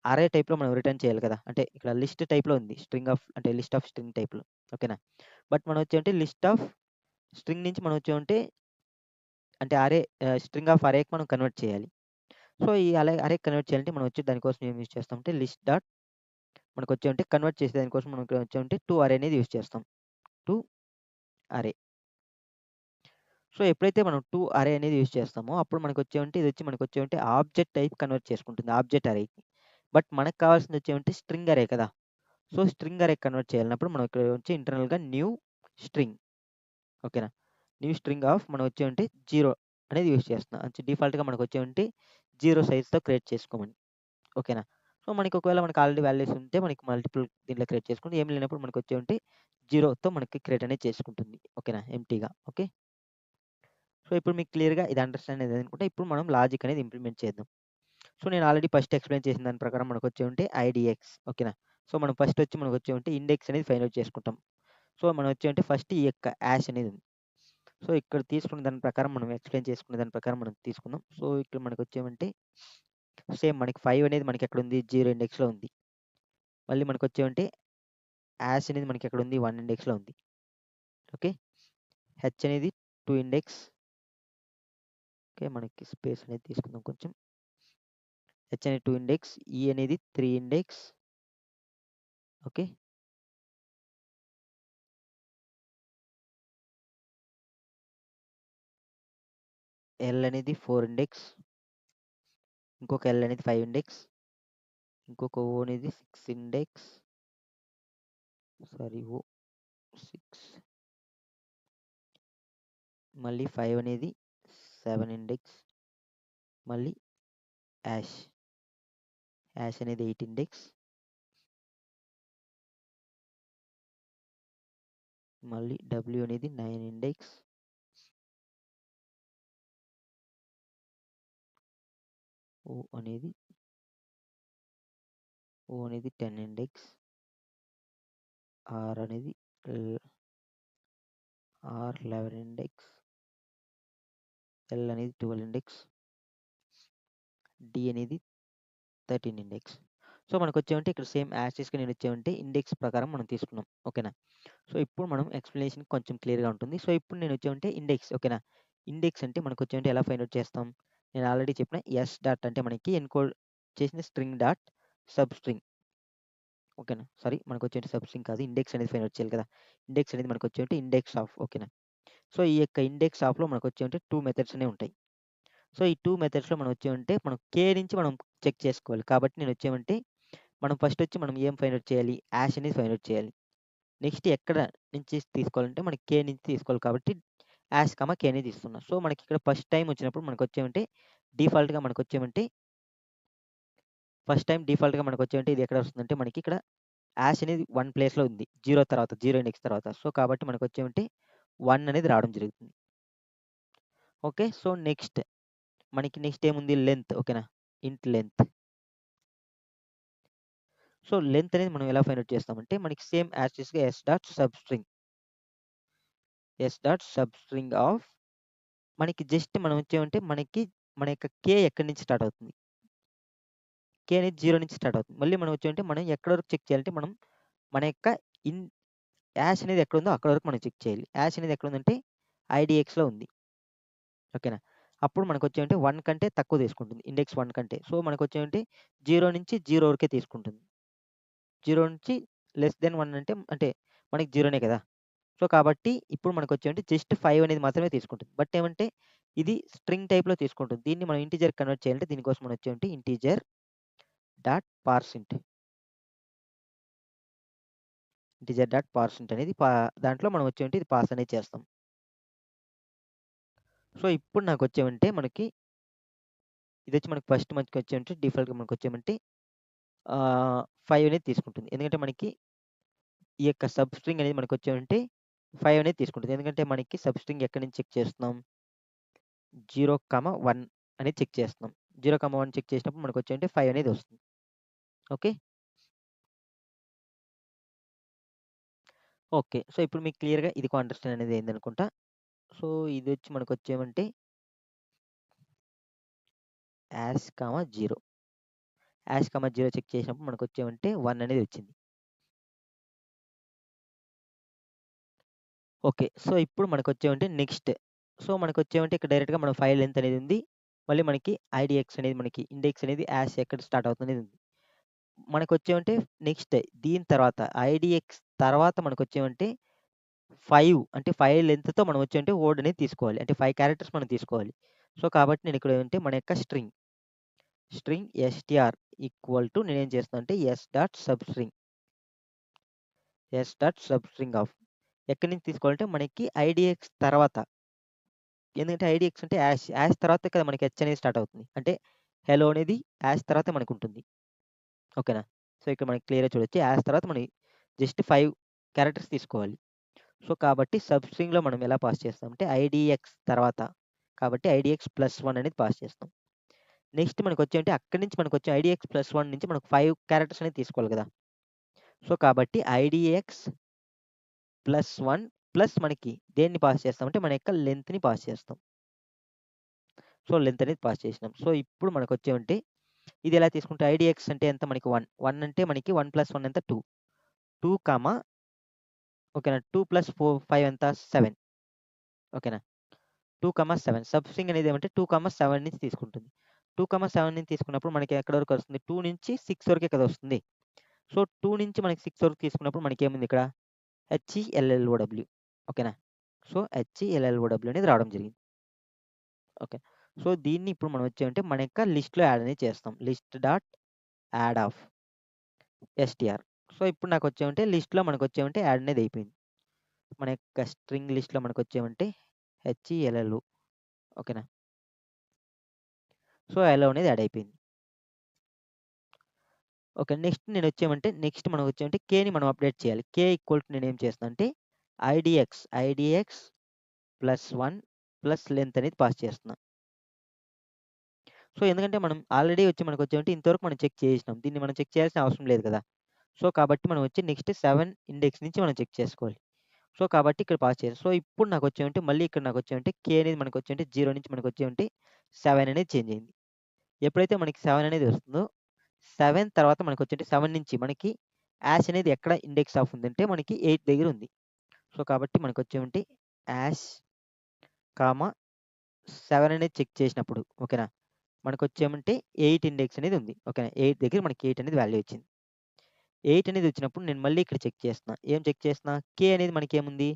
అరే టైప్‌లో మనం రిటర్న్ చేయాలి కదా! అంటే ఇక్కడ లిస్ట్ టైప్‌లో ఉంది. స్ట్రింగ్ ఆఫ్ అంటే లిస్ట్ ఆఫ్ స్ట్రింగ్ టైప్‌లో. ఓకేనా? బట్ మనం వచ్చేమంటే లిస్ట్ ఆఫ్ స్ట్రింగ్ నుంచి మనం వచ్చామంటే అంటే అరే స్ట్రింగ్ ఆఫ్ అరేకి మనం కన్వర్ట్ చేయాలి. సో, ఈ అరేకి కన్వర్ట్ చేయాలంటే మనం వచ్చి దానికోసం ఏం యూజ్ చేస్తామంటే లిస్ట్ డాట్ మనకొచ్చేమంటే కన్వర్ట్ చేసే దానికోసం మనం ఇక్కడ వచ్చామంటే టు అరే అనేది యూజ్ చేస్తాం. టు అరే. సో, ఎప్పుడైతే మనం టు అరే అనేది యూజ్ చేస్తామో అప్పుడు మనకొచ్చేమంటే ఇదొచ్చి మనకొచ్చేమంటే ఆబ్జెక్ట్ టైప్ కన్వర్ట్ చేసుకుంటుంది. ఆబ్జెక్ట్ అరేకి. బట్ మనకు కావాల్సింది వచ్చేమంటే స్ట్రింగ్ అరే కదా! సో, స్ట్రింగ్ అరేకి కన్వర్ట్ చేయాలన్నప్పుడు మనం ఇక్కడ వచ్చి ఇంటర్నల్‌గా న్యూ స్ట్రింగ్ ఓకేనా? న్యూ స్ట్రింగ్ ఆఫ్ మనం వచ్చేమంటే 0 అనేది యూజ్ చేస్తున్నాం. అంటే డిఫాల్ట్‌గా మనకొచ్చేమంటే 0 సైజ్‌తో క్రియేట్ చేసుకోమని. ఓకేనా? సో, మనకి ఒకవేళ మనకు ఆల్రెడీ వాల్యూస్ ఉంటే మనకి మల్టిపుల్ దీంట్లో క్రియేట్ చేసుకుంటే ఏమి లేనప్పుడు మనకొచ్చేమంటే 0తో మనకి క్రియేట్ అనేది చేసుకుంటుంది. ఓకేనా? ఎంప్టీగా. ఓకే. సో, ఇప్పుడు మీకు క్లియర్‌గా ఇది అండర్‌స్టాండ్ అయింది అనుకుంటే ఇప్పుడు మనం లాజిక్ అనేది ఇంప్లిమెంట్ చేద్దాం. సో, నేను ఆల్రెడీ ఫస్ట్ ఎక్స్‌ప్లెయిన్ చేసిన దాని ప్రకారం మనకొచ్చేమంటే ఐడీఎక్స్ ఓకేనా? సో, మనం ఫస్ట్ వచ్చి మనకొచ్చేమంటే ఇండెక్స్ అనేది ఫైండ్ ఔట్ చేసుకుంటాం. సో, మనం వచ్చేమంటే ఫస్ట్ ఈ యొక్క యాష్ అనేది ఉంది. సో, ఇక్కడ తీసుకున్న దాని ప్రకారం మనం ఎక్స్‌ప్లెయిన్ చేసుకున్న దాని ప్రకారం మనం తీసుకుందాం. సో, ఇక్కడ మనకొచ్చేమంటే సేమ్ మనకి 5 అనేది మనకెక్కడుంది 0 ఇండెక్స్‌లో ఉంది. మళ్ళీ మనకొచ్చేమంటే యాష్ అనేది మనకెక్కడుంది 1 ఇండెక్స్‌లో ఉంది. ఓకే. హెచ్ అనేది 2 ఇండెక్స్. ఓకే. మనకి స్పేస్ అనేది తీసుకుందాం కొంచెం. హెచ్ అనేది 2 ఇండెక్స్. ఈ అనేది 3 ఇండెక్స్. ఓకే. ఎల్ అనేది 4 ఇండెక్స్. ఇంకొక ఎల్ అనేది 5 ఇండెక్స్. ఇంకొక ఓ అనేది 6 ఇండెక్స్. సారీ ఓ 6. మళ్ళీ 5 అనేది 7 ఇండెక్స్. మళ్ళీ యాష్. యాష్ అనేది 8 ఇండెక్స్. మళ్ళీ డబ్ల్యూ అనేది 9 ఇండెక్స్. ఓ అనేది 10 ఇండెక్స్. ఆర్ అనేది ల్ ఆర్ 11 ఇండెక్స్. ఎల్ అనేది 12 ఇండెక్స్. డి అనేది 13 ఇండెక్స్. సో, మనకొచ్చేమంటే ఇక్కడ సేమ్ యాజ్ టీజ్‌గా నేనొచ్చేమంటే ఇండెక్స్ ప్రకారం మనం తీసుకున్నాం. ఓకేనా? సో, ఇప్పుడు మనం ఎక్స్‌ప్లనేషన్ కొంచెం క్లియర్‌గా ఉంటుంది. సో, ఇప్పుడు నేనొచ్చేమంటే ఇండెక్స్ ఓకేనా? ఇండెక్స్ అంటే మనకొచ్చేమంటే ఎలా ఫైండ్ ఔట్ చేస్తాం? నేను ఆల్రెడీ చెప్పిన ఎస్ డాట్ అంటే మనకి ఎన్‌కోడ్ చేసిన స్ట్రింగ్ డాట్ సబ్ స్ట్రింగ్. ఓకేనా? సారీ మనకొచ్చేంటి సబ్ స్ట్రింగ్ కాదు. ఇండెక్స్ అనేది ఫైండ్ ఔట్ చేయాలి కదా! ఇండెక్స్ అనేది మనకొచ్చేమంటే ఇండెక్స్ ఆఫ్ ఓకేనా? సో, ఈ యొక్క ఇండెక్స్ ఆఫ్‌లో మనకొచ్చేమంటే 2 మెథడ్స్ అనేవి ఉంటాయి. సో, ఈ 2 మెథడ్స్‌లో మనం వచ్చేమంటే మనం కే నుంచి మనం చెక్ చేసుకోవాలి. కాబట్టి నేనొచ్చేమంటే మనం ఫస్ట్ వచ్చి మనం ఏం ఫైండ్ ఔట్ చేయాలి? యాష్ అనేది ఫైండ్ ఔట్ చేయాలి. నెక్స్ట్ ఎక్కడ నుంచి తీసుకోవాలంటే మనకి కే నుంచి తీసుకోవాలి కాబట్టి యాష్, కే అనేది తీసుకున్నా. సో, మనకిక్కడ ఫస్ట్ టైమ్ వచ్చినప్పుడు మనకొచ్చేమంటే డిఫాల్ట్‌గా మనకొచ్చేమంటే ఫస్ట్ టైమ్ డిఫాల్ట్‌గా మనకొచ్చేమంటే ఇది ఎక్కడ వస్తుందంటే మనకి ఇక్కడ యాష్ అనేది 1 ప్లేస్‌లో ఉంది. 0 తర్వాత 0 ఇండెక్స్ తర్వాత. సో, కాబట్టి మనకొచ్చేమంటే 1 అనేది రావడం జరుగుతుంది. ఓకే. సో, మనకి నెక్స్ట్ ఏముంది లెంత్ ఓకేనా? ఇంట్ లెంత్. సో, లెంత్ అనేది మనం ఎలా ఫైండ్ ఔట్ చేస్తామంటే మనకి సేమ్ యాజ్ టీజ్‌గా s dot substring. S dot substring of మనకి జస్ట్ మనం వచ్చేమంటే మనకి మన యొక్క కే ఎక్కడి నుంచి స్టార్ట్ అవుతుంది? కే అనేది 0 నుంచి స్టార్ట్ అవుతుంది. మళ్ళీ మనం వచ్చేమంటే మనం ఎక్కడి వరకు చెక్ చేయాలంటే మనం మన యొక్క ఇన్ యాష్ అనేది ఎక్కడుందో అక్కడి వరకు మనం చెక్ చేయాలి. యాష్ అనేది ఎక్కడుందంటే ఐడీఎక్స్‌లో ఉంది. ఓకేనా? అప్పుడు మనకొచ్చేమంటే 1 కంటే తక్కువ తీసుకుంటుంది. ఇండెక్స్ 1 కంటే. సో, మనకొచ్చేమంటే 0 నుంచి 0 వరకే తీసుకుంటుంది. 0 నుంచి లెస్ దెన్ 1 అంటే మనకి 0నే కదా! సో, కాబట్టి ఇప్పుడు మనకొచ్చేమంటే జస్ట్ 5 అనేది మాత్రమే తీసుకుంటుంది. బట్ ఏమంటే ఇది స్ట్రింగ్ టైప్‌లో తీసుకుంటుంది. దీన్ని మనం ఇంటిజర్ కన్వర్ట్ చేయాలంటే దీనికోసం మనం వచ్చేమంటే ఇంటిజర్ డాట్ పార్సింట్. ఇంటిజర్ డాట్ పార్సింట్ అనేది దాంట్లో మనం వచ్చేమంటే ఇది పాస్ అనేది చేస్తాం. సో ఇప్పుడు నాకొచ్చేమంటే మనకి ఇదొచ్చి మనకి ఫస్ట్ మనకొచ్చేమంటే డిఫాల్ట్‌గా మనకొచ్చేమంటే 5 అనేది తీసుకుంటుంది. ఎందుకంటే మనకి ఈ యొక్క సబ్ స్ట్రింగ్ అనేది మనకొచ్చేమంటే 5 అనేది తీసుకుంటుంది. ఎందుకంటే మనకి సబ్ స్ట్రింగ్ ఎక్కడి నుంచి చెక్ చేస్తున్నాం? 0, 1 అనేది చెక్ చేస్తున్నాం. 0, 1 చెక్ చేసినప్పుడు మనకొచ్చేమంటే 5 అనేది వస్తుంది. ఓకే. ఓకే. సో ఇప్పుడు మీకు క్లియర్‌గా ఇది అండర్‌స్టాండ్ అనేది అయిందనుకుంటా. సో ఇదొచ్చి మనకొచ్చేమంటే యాష్, 0. యాష్, 0 చెక్ చేసినప్పుడు మనకొచ్చేమంటే 1 అనేది వచ్చింది. ఓకే. సో ఇప్పుడు మనకొచ్చేమంటే నెక్స్ట్. సో మనకొచ్చేమంటే ఇక్కడ డైరెక్ట్‌గా మన ఫైల్ లెంత్ అనేది ఉంది. మళ్ళీ మనకి ఐడీఎక్స్ అనేది మనకి ఇండెక్స్ అనేది యాష్ ఎక్కడ స్టార్ట్ అవుతుందనేది ఉంది. మనకొచ్చేమంటే నెక్స్ట్ దీని తర్వాత ఐడీఎక్స్ తర్వాత మనకొచ్చేమంటే 5 అంటే 5 లెంగ్త్‌తో మనం వచ్చేమంటే వర్డ్ అనేది తీసుకోవాలి. అంటే 5 క్యారెక్టర్స్ మనం తీసుకోవాలి. సో కాబట్టి నేను ఇక్కడ ఏంటంటే మన యొక్క స్ట్రింగ్ str ఈక్వల్ టు నేనేం చేస్తున్నా అంటే s డాట్ సబ్‌స్ట్రింగ్ ఆఫ్ ఎక్కడి నుంచి తీసుకోవాలంటే మనకి ఐడీఎక్స్ తర్వాత. ఎందుకంటే ఐడీఎక్స్ అంటే యాష్ తర్వాతే కదా మనకి హెచ్ అనేది స్టార్ట్ అవుతుంది. అంటే హెలో అనేది యాష్ తర్వాతే మనకుంటుంది. ఓకేనా? సో ఇక్కడ మనకి క్లియర్‌గా చూడొచ్చు. యాష్ తర్వాత మనం జస్ట్ 5 క్యారెక్టర్స్ తీసుకోవాలి. సో కాబట్టి సబ్ స్ట్రింగ్‌లో మనం ఎలా పాస్ చేస్తామంటే ఐడీఎక్స్ తర్వాత కాబట్టి ఐడీఎక్స్ +1 అనేది పాస్ చేస్తాం. నెక్స్ట్ మనకొచ్చేంటే అక్కడి నుంచి మనకొచ్చే ఐడీఎక్స్ +1 నుంచి మనకు 5 క్యారెక్టర్స్ అనేది తీసుకోవాలి కదా! సో కాబట్టి ఐడీఎక్స్ +1 ప్లస్ మనకి దేన్ని పాస్ చేస్తామంటే మన యొక్క లెంగ్త్‌ని పాస్ చేస్తాం. సో లెంగ్త్ అనేది పాస్ చేసినాం. సో ఇప్పుడు మనకొచ్చేమంటే ఇది ఎలా తీసుకుంటే ఐడీఎక్స్ అంటే ఎంత మనకి 1. 1 అంటే మనకి 1 + 1 ఎంత 2. 2, ఓకేనా? 2 + 5 ఎంత 7. ఓకేనా? 2, 7 సబ్ స్ట్రింగ్ అనేది ఏమంటే 2, 7 నుంచి తీసుకుంటుంది. 2, 7 నుంచి తీసుకున్నప్పుడు మనకి ఎక్కడి వరకు వస్తుంది? 2 నుంచి 6 వరకే కదా వస్తుంది. సో 2 నుంచి మనకి 6 వరకు తీసుకున్నప్పుడు మనకేముంది ఇక్కడ? హెచ్‌ఈఎల్‌ఎల్‌ఓ‌డబ్ల్యూ. ఓకేనా? సో హెచ్‌ఈఎల్‌ఎల్‌ఓ‌డబ్ల్యూ అనేది రావడం జరిగింది. ఓకే. సో దీన్ని ఇప్పుడు మనం వచ్చామంటే మన యొక్క లిస్ట్‌లో యాడ్ అనేది చేస్తాం. List dot add of STR. So ఇప్పుడు నాకొచ్చేమంటే లిస్ట్‌లో మనకొచ్చేమంటే యాడ్ అనేది అయిపోయింది. మన యొక్క స్ట్రింగ్ లిస్ట్‌లో మనకొచ్చేమంటే హెచ్‌ఈఎల్‌ఎల్‌ఓ. ఓకేనా? సో ఎల్‌ఓ అనేది యాడ్ అయిపోయింది. ఓకే. నెక్స్ట్ నేనొచ్చేమంటే నెక్స్ట్ మనం వచ్చేమంటే కేని మనం అప్డేట్ చేయాలి. కే ఈక్వల్ టు నేనేం చేస్తున్నా అంటే ఐడీఎక్స్ +1 ప్లస్ లెంత్ అనేది పాస్ చేస్తున్నా. సో ఎందుకంటే మనం ఆల్రెడీ వచ్చి మనకొచ్చేమంటే ఇంతవరకు మనం చెక్ చేసినాం. దీన్ని మనం చెక్ చేయాల్సిన అవసరం లేదు కదా! సో కాబట్టి మనం వచ్చి నెక్స్ట్ 7 ఇండెక్స్ నుంచి మనం చెక్ చేసుకోవాలి. సో కాబట్టి ఇక్కడ పాస్ చేయాలి. సో ఇప్పుడు నాకొచ్చేమంటే మళ్ళీ ఇక్కడ నాకొచ్చేమంటే కే అనేది మనకొచ్చేమంటే 0 నుంచి మనకొచ్చేమంటే 7 అనేది చేంజ్ అయింది. ఎప్పుడైతే మనకి 7 అనేది వస్తుందో 7 తర్వాత మనకొచ్చేంటే 7 నుంచి మనకి యాష్ అనేది ఎక్కడ ఇండెక్స్ ఆఫ్ ఉందంటే మనకి 8 దగ్గర ఉంది. సో కాబట్టి మనకొచ్చేమంటే యాష్, 7 అనేది చెక్ చేసినప్పుడు ఓకేనా? మనకొచ్చేమంటే 8 ఇండెక్స్ అనేది ఉంది. ఓకేనా? 8 దగ్గర మనకి 8 అనేది వాల్యూ వచ్చింది. 8 అనేది వచ్చినప్పుడు నేను మళ్ళీ ఇక్కడ చెక్ చేస్తున్నా. ఏం చెక్ చేస్తున్నా? కే అనేది మనకేముంది?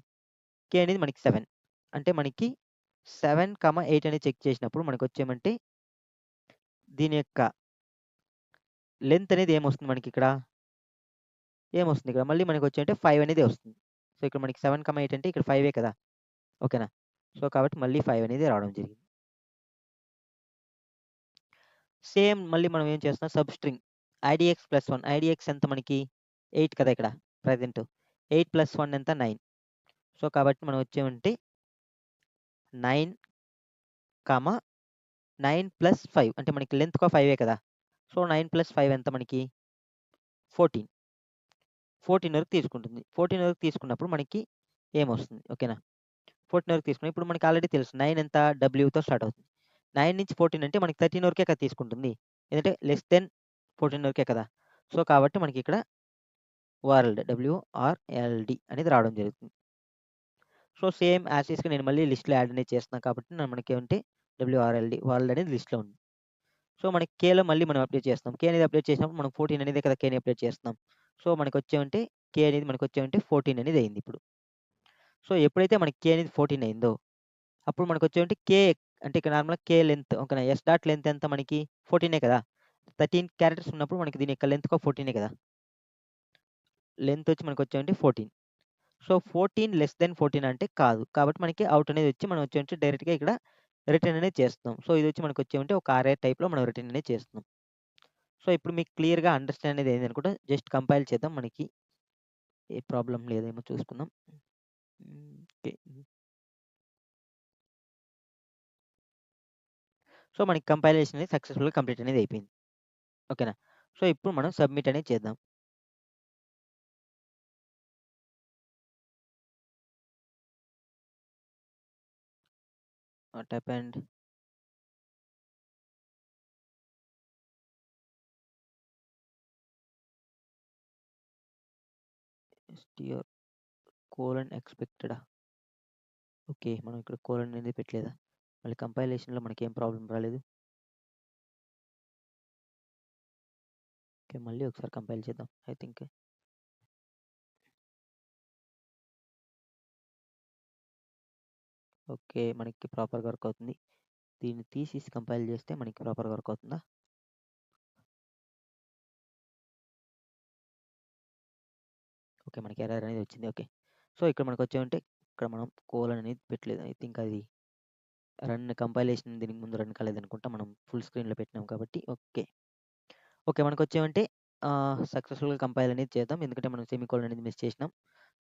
కే అనేది మనకి 7. అంటే మనకి 7, 8 అనేది చెక్ చేసినప్పుడు మనకొచ్చేమంటే దీని యొక్క లెంత్ అనేది ఏమొస్తుంది మనకిక్కడ? ఏమొస్తుంది ఇక్కడ? మళ్ళీ మనకొచ్చేంటే 5 అనేదే వస్తుంది. సో ఇక్కడ మనకి 7, 8 అంటే ఇక్కడ 5 కదా! ఓకేనా? సో కాబట్టి మళ్ళీ 5 అనేది రావడం జరిగింది. సేమ్ మళ్ళీ మనం ఏం చేస్తున్నాం సబ్‌స్ట్రింగ్ ఐడీఎక్స్ +1 ఐడీఎక్స్ ఎంత మనకి 8 కదా ఇక్కడ ప్రెజెంట్. 8 + 1 ఎంత 9. సో కాబట్టి మనం వచ్చేమంటే 9, 9 + 5 అంటే మనకి లెంత్ 5 కదా! సో 9 + 5 ఎంత మనకి 14. 14 వరకు తీసుకుంటుంది. 14 వరకు తీసుకున్నప్పుడు మనకి ఏమొస్తుంది? ఓకేనా? 14 వరకు తీసుకున్నాం. ఇప్పుడు మనకి ఆల్రెడీ తెలుసు 9 ఎంత డబ్ల్యూతో స్టార్ట్ అవుతుంది. 9 నుంచి 14 అంటే మనకి 13 వరకే కదా తీసుకుంటుంది. ఎందుకంటే లెస్ దెన్ 14 వరకే కదా! సో కాబట్టి మనకిక్కడ WRLD అనేది రావడం జరుగుతుంది. సో సేమ్ యాజ్ టీజ్‌గా నేను మళ్ళీ లిస్ట్‌లో యాడ్ అనేది చేస్తున్నాను కాబట్టి మనకేమంటే వరల్డ్ అనేది లిస్ట్‌లో ఉంది. సో మనకి కేలో మళ్ళీ మనం అప్డేట్ చేస్తాం. కే అనేది అప్డేట్ చేసినప్పుడు మనం 14 అనేదే కదా కేని అప్డేట్ చేస్తున్నాం. సో మనకొచ్చేమంటే కే అనేది మనకొచ్చేమంటే 14 అనేది అయింది ఇప్పుడు. సో ఎప్పుడైతే మనకి కే అనేది 14 అయిందో అప్పుడు మనకొచ్చేమంటే కే అంటే ఇక్కడ నార్మల్‌గా కే లెంత్ ఓకేనా? ఎస్ డాట్ లెంత్ ఎంత మనకి 14 కదా! 13 క్యారెక్టర్స్ ఉన్నప్పుడు మనకి దీని యొక్క లెంత్ 14 కదా! లెంత్ వచ్చి మనకొచ్చేమంటే 14. సో 14 లెస్ దెన్ 14 అంటే కాదు. కాబట్టి మనకి ఔట్ అనేది వచ్చి మనం వచ్చేమంటే డైరెక్ట్‌గా ఇక్కడ రిటర్న్ అనేది చేస్తున్నాం. సో, ఇదొచ్చి మనకొచ్చేమంటే ఒక అరే టైప్‌లో మనం రిటర్న్ అనేది చేస్తున్నాం. సో, ఇప్పుడు మీకు క్లియర్‌గా అండర్‌స్టాండ్ అనేది అయిందనుకుంటా. జస్ట్ కంపైల్ చేద్దాం. మనకి ఏ ప్రాబ్లమ్ లేదేమో చూసుకుందాం. ఓకే. సో, మనకి కంపైలేషన్ అనేది సక్సెస్‌ఫుల్‌గా కంప్లీట్ అనేది అయిపోయింది. ఓకేనా? సో, ఇప్పుడు మనం సబ్మిట్ అనేది చేద్దాం. What happened? ఎస్‌టిఆర్ కోలన్ ఎక్స్‌పెక్టెడా? ఓకే. మనం ఇక్కడ కోలన్ అనేది పెట్టలేదా? మళ్ళీ కంపైలేషన్‌లో మనకేం ప్రాబ్లమ్ రాలేదు. ఓకే. మళ్ళీ ఒకసారి కంపైల్ చేద్దాం. I think okay. మనకి ప్రాపర్‌గా వర్క్ అవుతుంది. దీన్ని తీసేసి కంపైల్ చేస్తే మనకి ప్రాపర్‌గా వర్క్ అవుతుందా? ఓకే. మనకి ఎర్రర్ అనేది వచ్చింది. ఓకే. సో, ఇక్కడ మనకొచ్చామంటే ఇక్కడ మనం కోలన్ అనేది పెట్టలేదు. ఐ థింక్ అది రన్ కంపైలేషన్ దీనికి ముందు రన్ కాలేదనుకుంటా. మనం ఫుల్ స్క్రీన్‌లో పెట్టినాం కాబట్టి ఓకే. ఓకే. మనకొచ్చామంటే సక్సెస్‌ఫుల్‌గా కంపైల్ అనేది చేద్దాం. ఎందుకంటే మనం సెమికోలన్ అనేది మిస్ చేసినాం.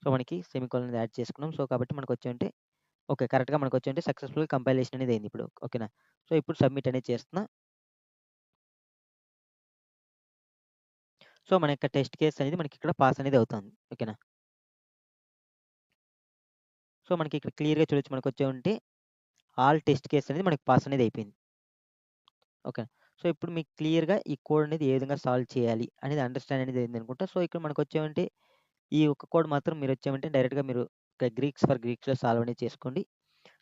సో, మనకి సెమికోలన్ అనేది యాడ్ చేసుకున్నాం. సో, కాబట్టి మనకొచ్చామంటే ఓకే. కరెక్ట్‌గా మనకొచ్చామంటే సక్సెస్‌ఫుల్‌గా కంపైలేషన్ అనేది అయింది ఇప్పుడు. ఓకేనా? సో, ఇప్పుడు సబ్మిట్ అనేది చేస్తున్నా. సో, మన యొక్క టెస్ట్ కేస్ అనేది మనకిక్కడ పాస్ అనేది అవుతుంది. ఓకేనా? సో, మనకి ఇక్కడ క్లియర్‌గా చూడొచ్చు మనకొచ్చామంటే ఆల్ టెస్ట్ కేస్ అనేది మనకి పాస్ అనేది అయిపోయింది. ఓకే. సో, ఇప్పుడు మీకు క్లియర్‌గా ఈ కోడ్ అనేది ఏ విధంగా సాల్వ్ చేయాలి అనేది అండర్‌స్టాండ్ అనేది అయిందనుకుంటా. సో, ఇక్కడ మనకొచ్చామంటే ఈ ఒక్క కోడ్ మాత్రం మీరొచ్చామంటే డైరెక్ట్‌గా మీరు గ్రీక్స్ ఫర్ గ్రీక్స్‌లో సాల్వ్ అనేది చేసుకోండి.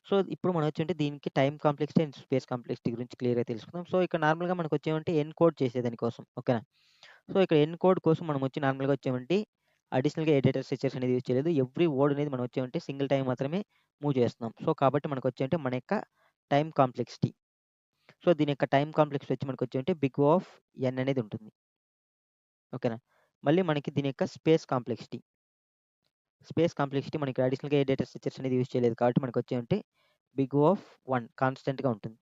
సో, ఇప్పుడు మనం వచ్చుంటే దీనికి time complexity and space complexity గురించి క్లియర్‌గా తెలుసుకుందాం. సో, ఇక్కడ నార్మల్‌గా మనకొచ్చేమంటే ఎన్‌కోడ్ చేసేదాని కోసం. ఓకేనా? సో, ఇక్కడ ఎన్‌కోడ్ కోసం మనం వచ్చి నార్మల్‌గా వచ్చామంటే అడిషనల్‌గా ఏ డేటా స్ట్రక్చర్స్ అనేది యూజ్ చేయలేదు. ఎవ్రీ వర్డ్ అనేది మనం వచ్చామంటే సింగిల్ టైమ్ మాత్రమే మూవ్ చేస్తున్నాం. సో, కాబట్టి మనకొచ్చేమంటే మన యొక్క టైమ్ కాంప్లెక్సిటీ. సో, దీని యొక్క టైమ్ కాంప్లెక్సిటీ వచ్చి మనకొచ్చేమంటే బిగ్ O ఆఫ్ n అనేది ఉంటుంది. ఓకేనా? మళ్ళీ మనకి దీని యొక్క స్పేస్ కాంప్లెక్సిటీ. స్పేస్ కాంప్లెక్సిటీ మనకి అడిషనల్‌గా ఏ డేటా స్ట్రక్చర్స్ అనేది యూజ్ చేయలేదు. కాబట్టి మనకొచ్చేమంటే బిగ్ O ఆఫ్ 1 కాన్స్టెంట్‌గా ఉంటుంది.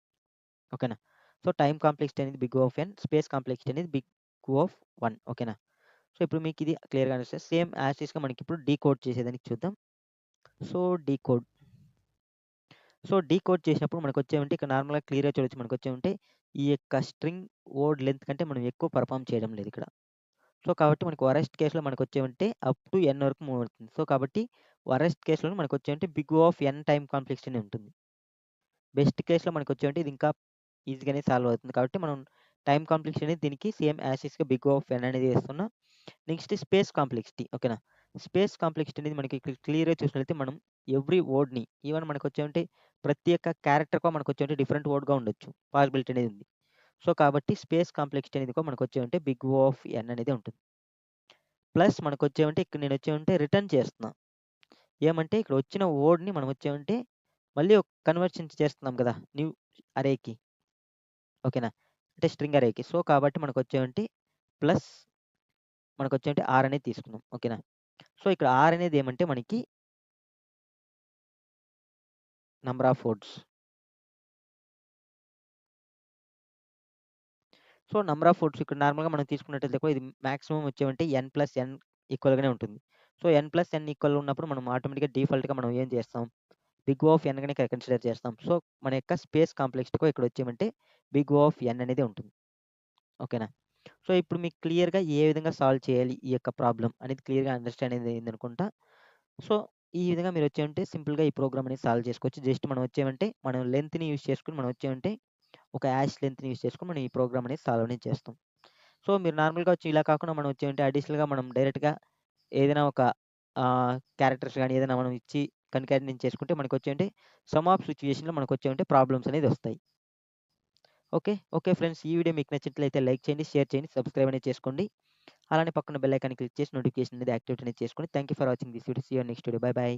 ఓకేనా? సో, టైమ్ కాంప్లెక్సిటీ అనేది big O of n, space complexity అనేది బిగ్ O ఆఫ్ 1 ఓకేనా? సో, ఇప్పుడు మీకు ఇది క్లియర్‌గా అనిపిస్తే సేమ్ యాజ్ టీజ్‌గా మనకిప్పుడు డీకోడ్ చేసేదానికి చూద్దాం. So, decode. సో, డీకోడ్ చేసినప్పుడు మనకొచ్చేమంటే ఇక్కడ నార్మల్‌గా క్లియర్‌గా చూడొచ్చు మనకొచ్చేమంటే ఈ యొక్క స్ట్రింగ్ వర్డ్ లెంత్ కంటే మనం ఎక్కువ పెర్ఫార్మ్ చేయడం లేదు ఇక్కడ. సో, కాబట్టి మనకు వరస్ట్ కేస్‌లో మనకొచ్చేమంటే అప్ టు n వరకు మూవ్ అవుతుంది. సో, కాబట్టి వరస్ట్ కేస్‌లో మనకొచ్చేమంటే big O of n time complexity ఉంటుంది. బెస్ట్ కేస్‌లో మనకొచ్చేమంటే ఇది ఇంకా ఈజీగానే సాల్వ్ అవుతుంది. కాబట్టి మనం టైమ్ కాంప్లెక్సిటీ అనేది దీనికి సేమ్ యాజ్ టీజ్‌గా బిగ్ O ఆఫ్ n అనేది ఏస్తున్నాం. నెక్స్ట్ స్పేస్ కాంప్లెక్సిటీ ఓకేనా? స్పేస్ కాంప్లెక్సిటీ అనేది మనకి ఇక్కడ క్లియర్‌గా చూసినట్లయితే మనం ఎవ్రీ వర్డ్‌ని ఈవెన్ మనకొచ్చేమంటే ప్రతి ఒక్క క్యారెక్టర్‌కో మనకొచ్చేమంటే డిఫరెంట్ వర్డ్‌గా ఉండొచ్చు. పాసిబిలిటీ అనేది ఉంది. సో, కాబట్టి స్పేస్ కాంప్లెక్సిటీ అనేది కూడా మనకొచ్చేమంటే బిగ్ O ఆఫ్ n అనేది ఉంటుంది. ప్లస్ మనకొచ్చేమంటే ఇక్కడ నేనొచ్చేమంటే రిటర్న్ చేస్తున్నా. ఏమంటే ఇక్కడ వచ్చిన వర్డ్‌ని మనం వచ్చేమంటే మళ్ళీ ఒక కన్వర్షన్ చేస్తున్నాం కదా! న్యూ అరేకి. ఓకేనా? అంటే స్ట్రింగ్ అరేకి. సో, కాబట్టి మనకొచ్చేమంటే ప్లస్ మనకొచ్చేమంటే ఆర్ అనేది తీసుకున్నాం. ఓకేనా? సో, ఇక్కడ ఆర్ అనేది ఏమంటే మనకి number of words. So, number of words ఇక్కడ నార్మల్‌గా మనం తీసుకున్నట్టయితే కూడా ఇది మాక్సిమం వచ్చేమంటే n+n ఈక్వల్‌గానే ఉంటుంది. సో, n+n ఈక్వల్ ఉన్నప్పుడు మనం ఆటోమేటిక్‌గా డిఫాల్ట్‌గా మనం ఏం చేస్తాం? బిగ్ O ఆఫ్ n గానే ఇక్కడ కన్సిడర్ చేస్తాం. సో, మన యొక్క స్పేస్ కాంప్లెక్సిటీ కూడా ఇక్కడ వచ్చేమంటే బిగ్ O ఆఫ్ n అనేది ఉంటుంది. ఓకేనా? సో, ఇప్పుడు మీకు క్లియర్‌గా ఏ విధంగా సాల్వ్ చేయాలి ఈ యొక్క ప్రాబ్లమ్ అనేది క్లియర్‌గా అండర్‌స్టాండ్ అనేది అయిందనుకుంటా. సో, ఈ విధంగా మీరు వచ్చేమంటే సింపుల్‌గా ఈ ప్రోగ్రామ్ అనేది సాల్వ్ చేసుకోవచ్చు. జస్ట్ మనం వచ్చేమంటే మనం లెంగ్త్‌ని యూజ్ చేసుకొని మనం వచ్చేమంటే ఒక హాష్ లెంగ్త్‌ని యూజ్ చేసుకొని మనం ఈ ప్రోగ్రామ్ అనేది సాల్వ్ అనేది చేస్తాం. సో, మీరు నార్మల్‌గా వచ్చి ఇలా కాకుండా మనం వచ్చేమంటే అడిషనల్‌గా మనం డైరెక్ట్‌గా ఏదైనా ఒక క్యారెక్టర్స్ గాని ఏదైనా మనం ఇచ్చి కన్‌కాటినేట్ చేసుకుంటే మనకొచ్చేమంటే సమ్ ఆఫ్ సిట్యుయేషన్‌లో మనకొచ్చేమంటే ప్రాబ్లమ్స్ అనేది వస్తాయి. ఓకే. Okay friends. ఈ వీడియో మీకు నచ్చినట్లయితే లైక్ చేయండి, షేర్ చేయండి, సబ్స్క్రైబ్ అనేది చేసుకోండి. అలానే పక్కన బెల్ ఐకాన్‌ని క్లిక్ చేసి నోటిఫికేషన్ అనేది యాక్టివేట్ అనేది చేసుకోండి. Thank you for watching this video. See you next video. Bye by.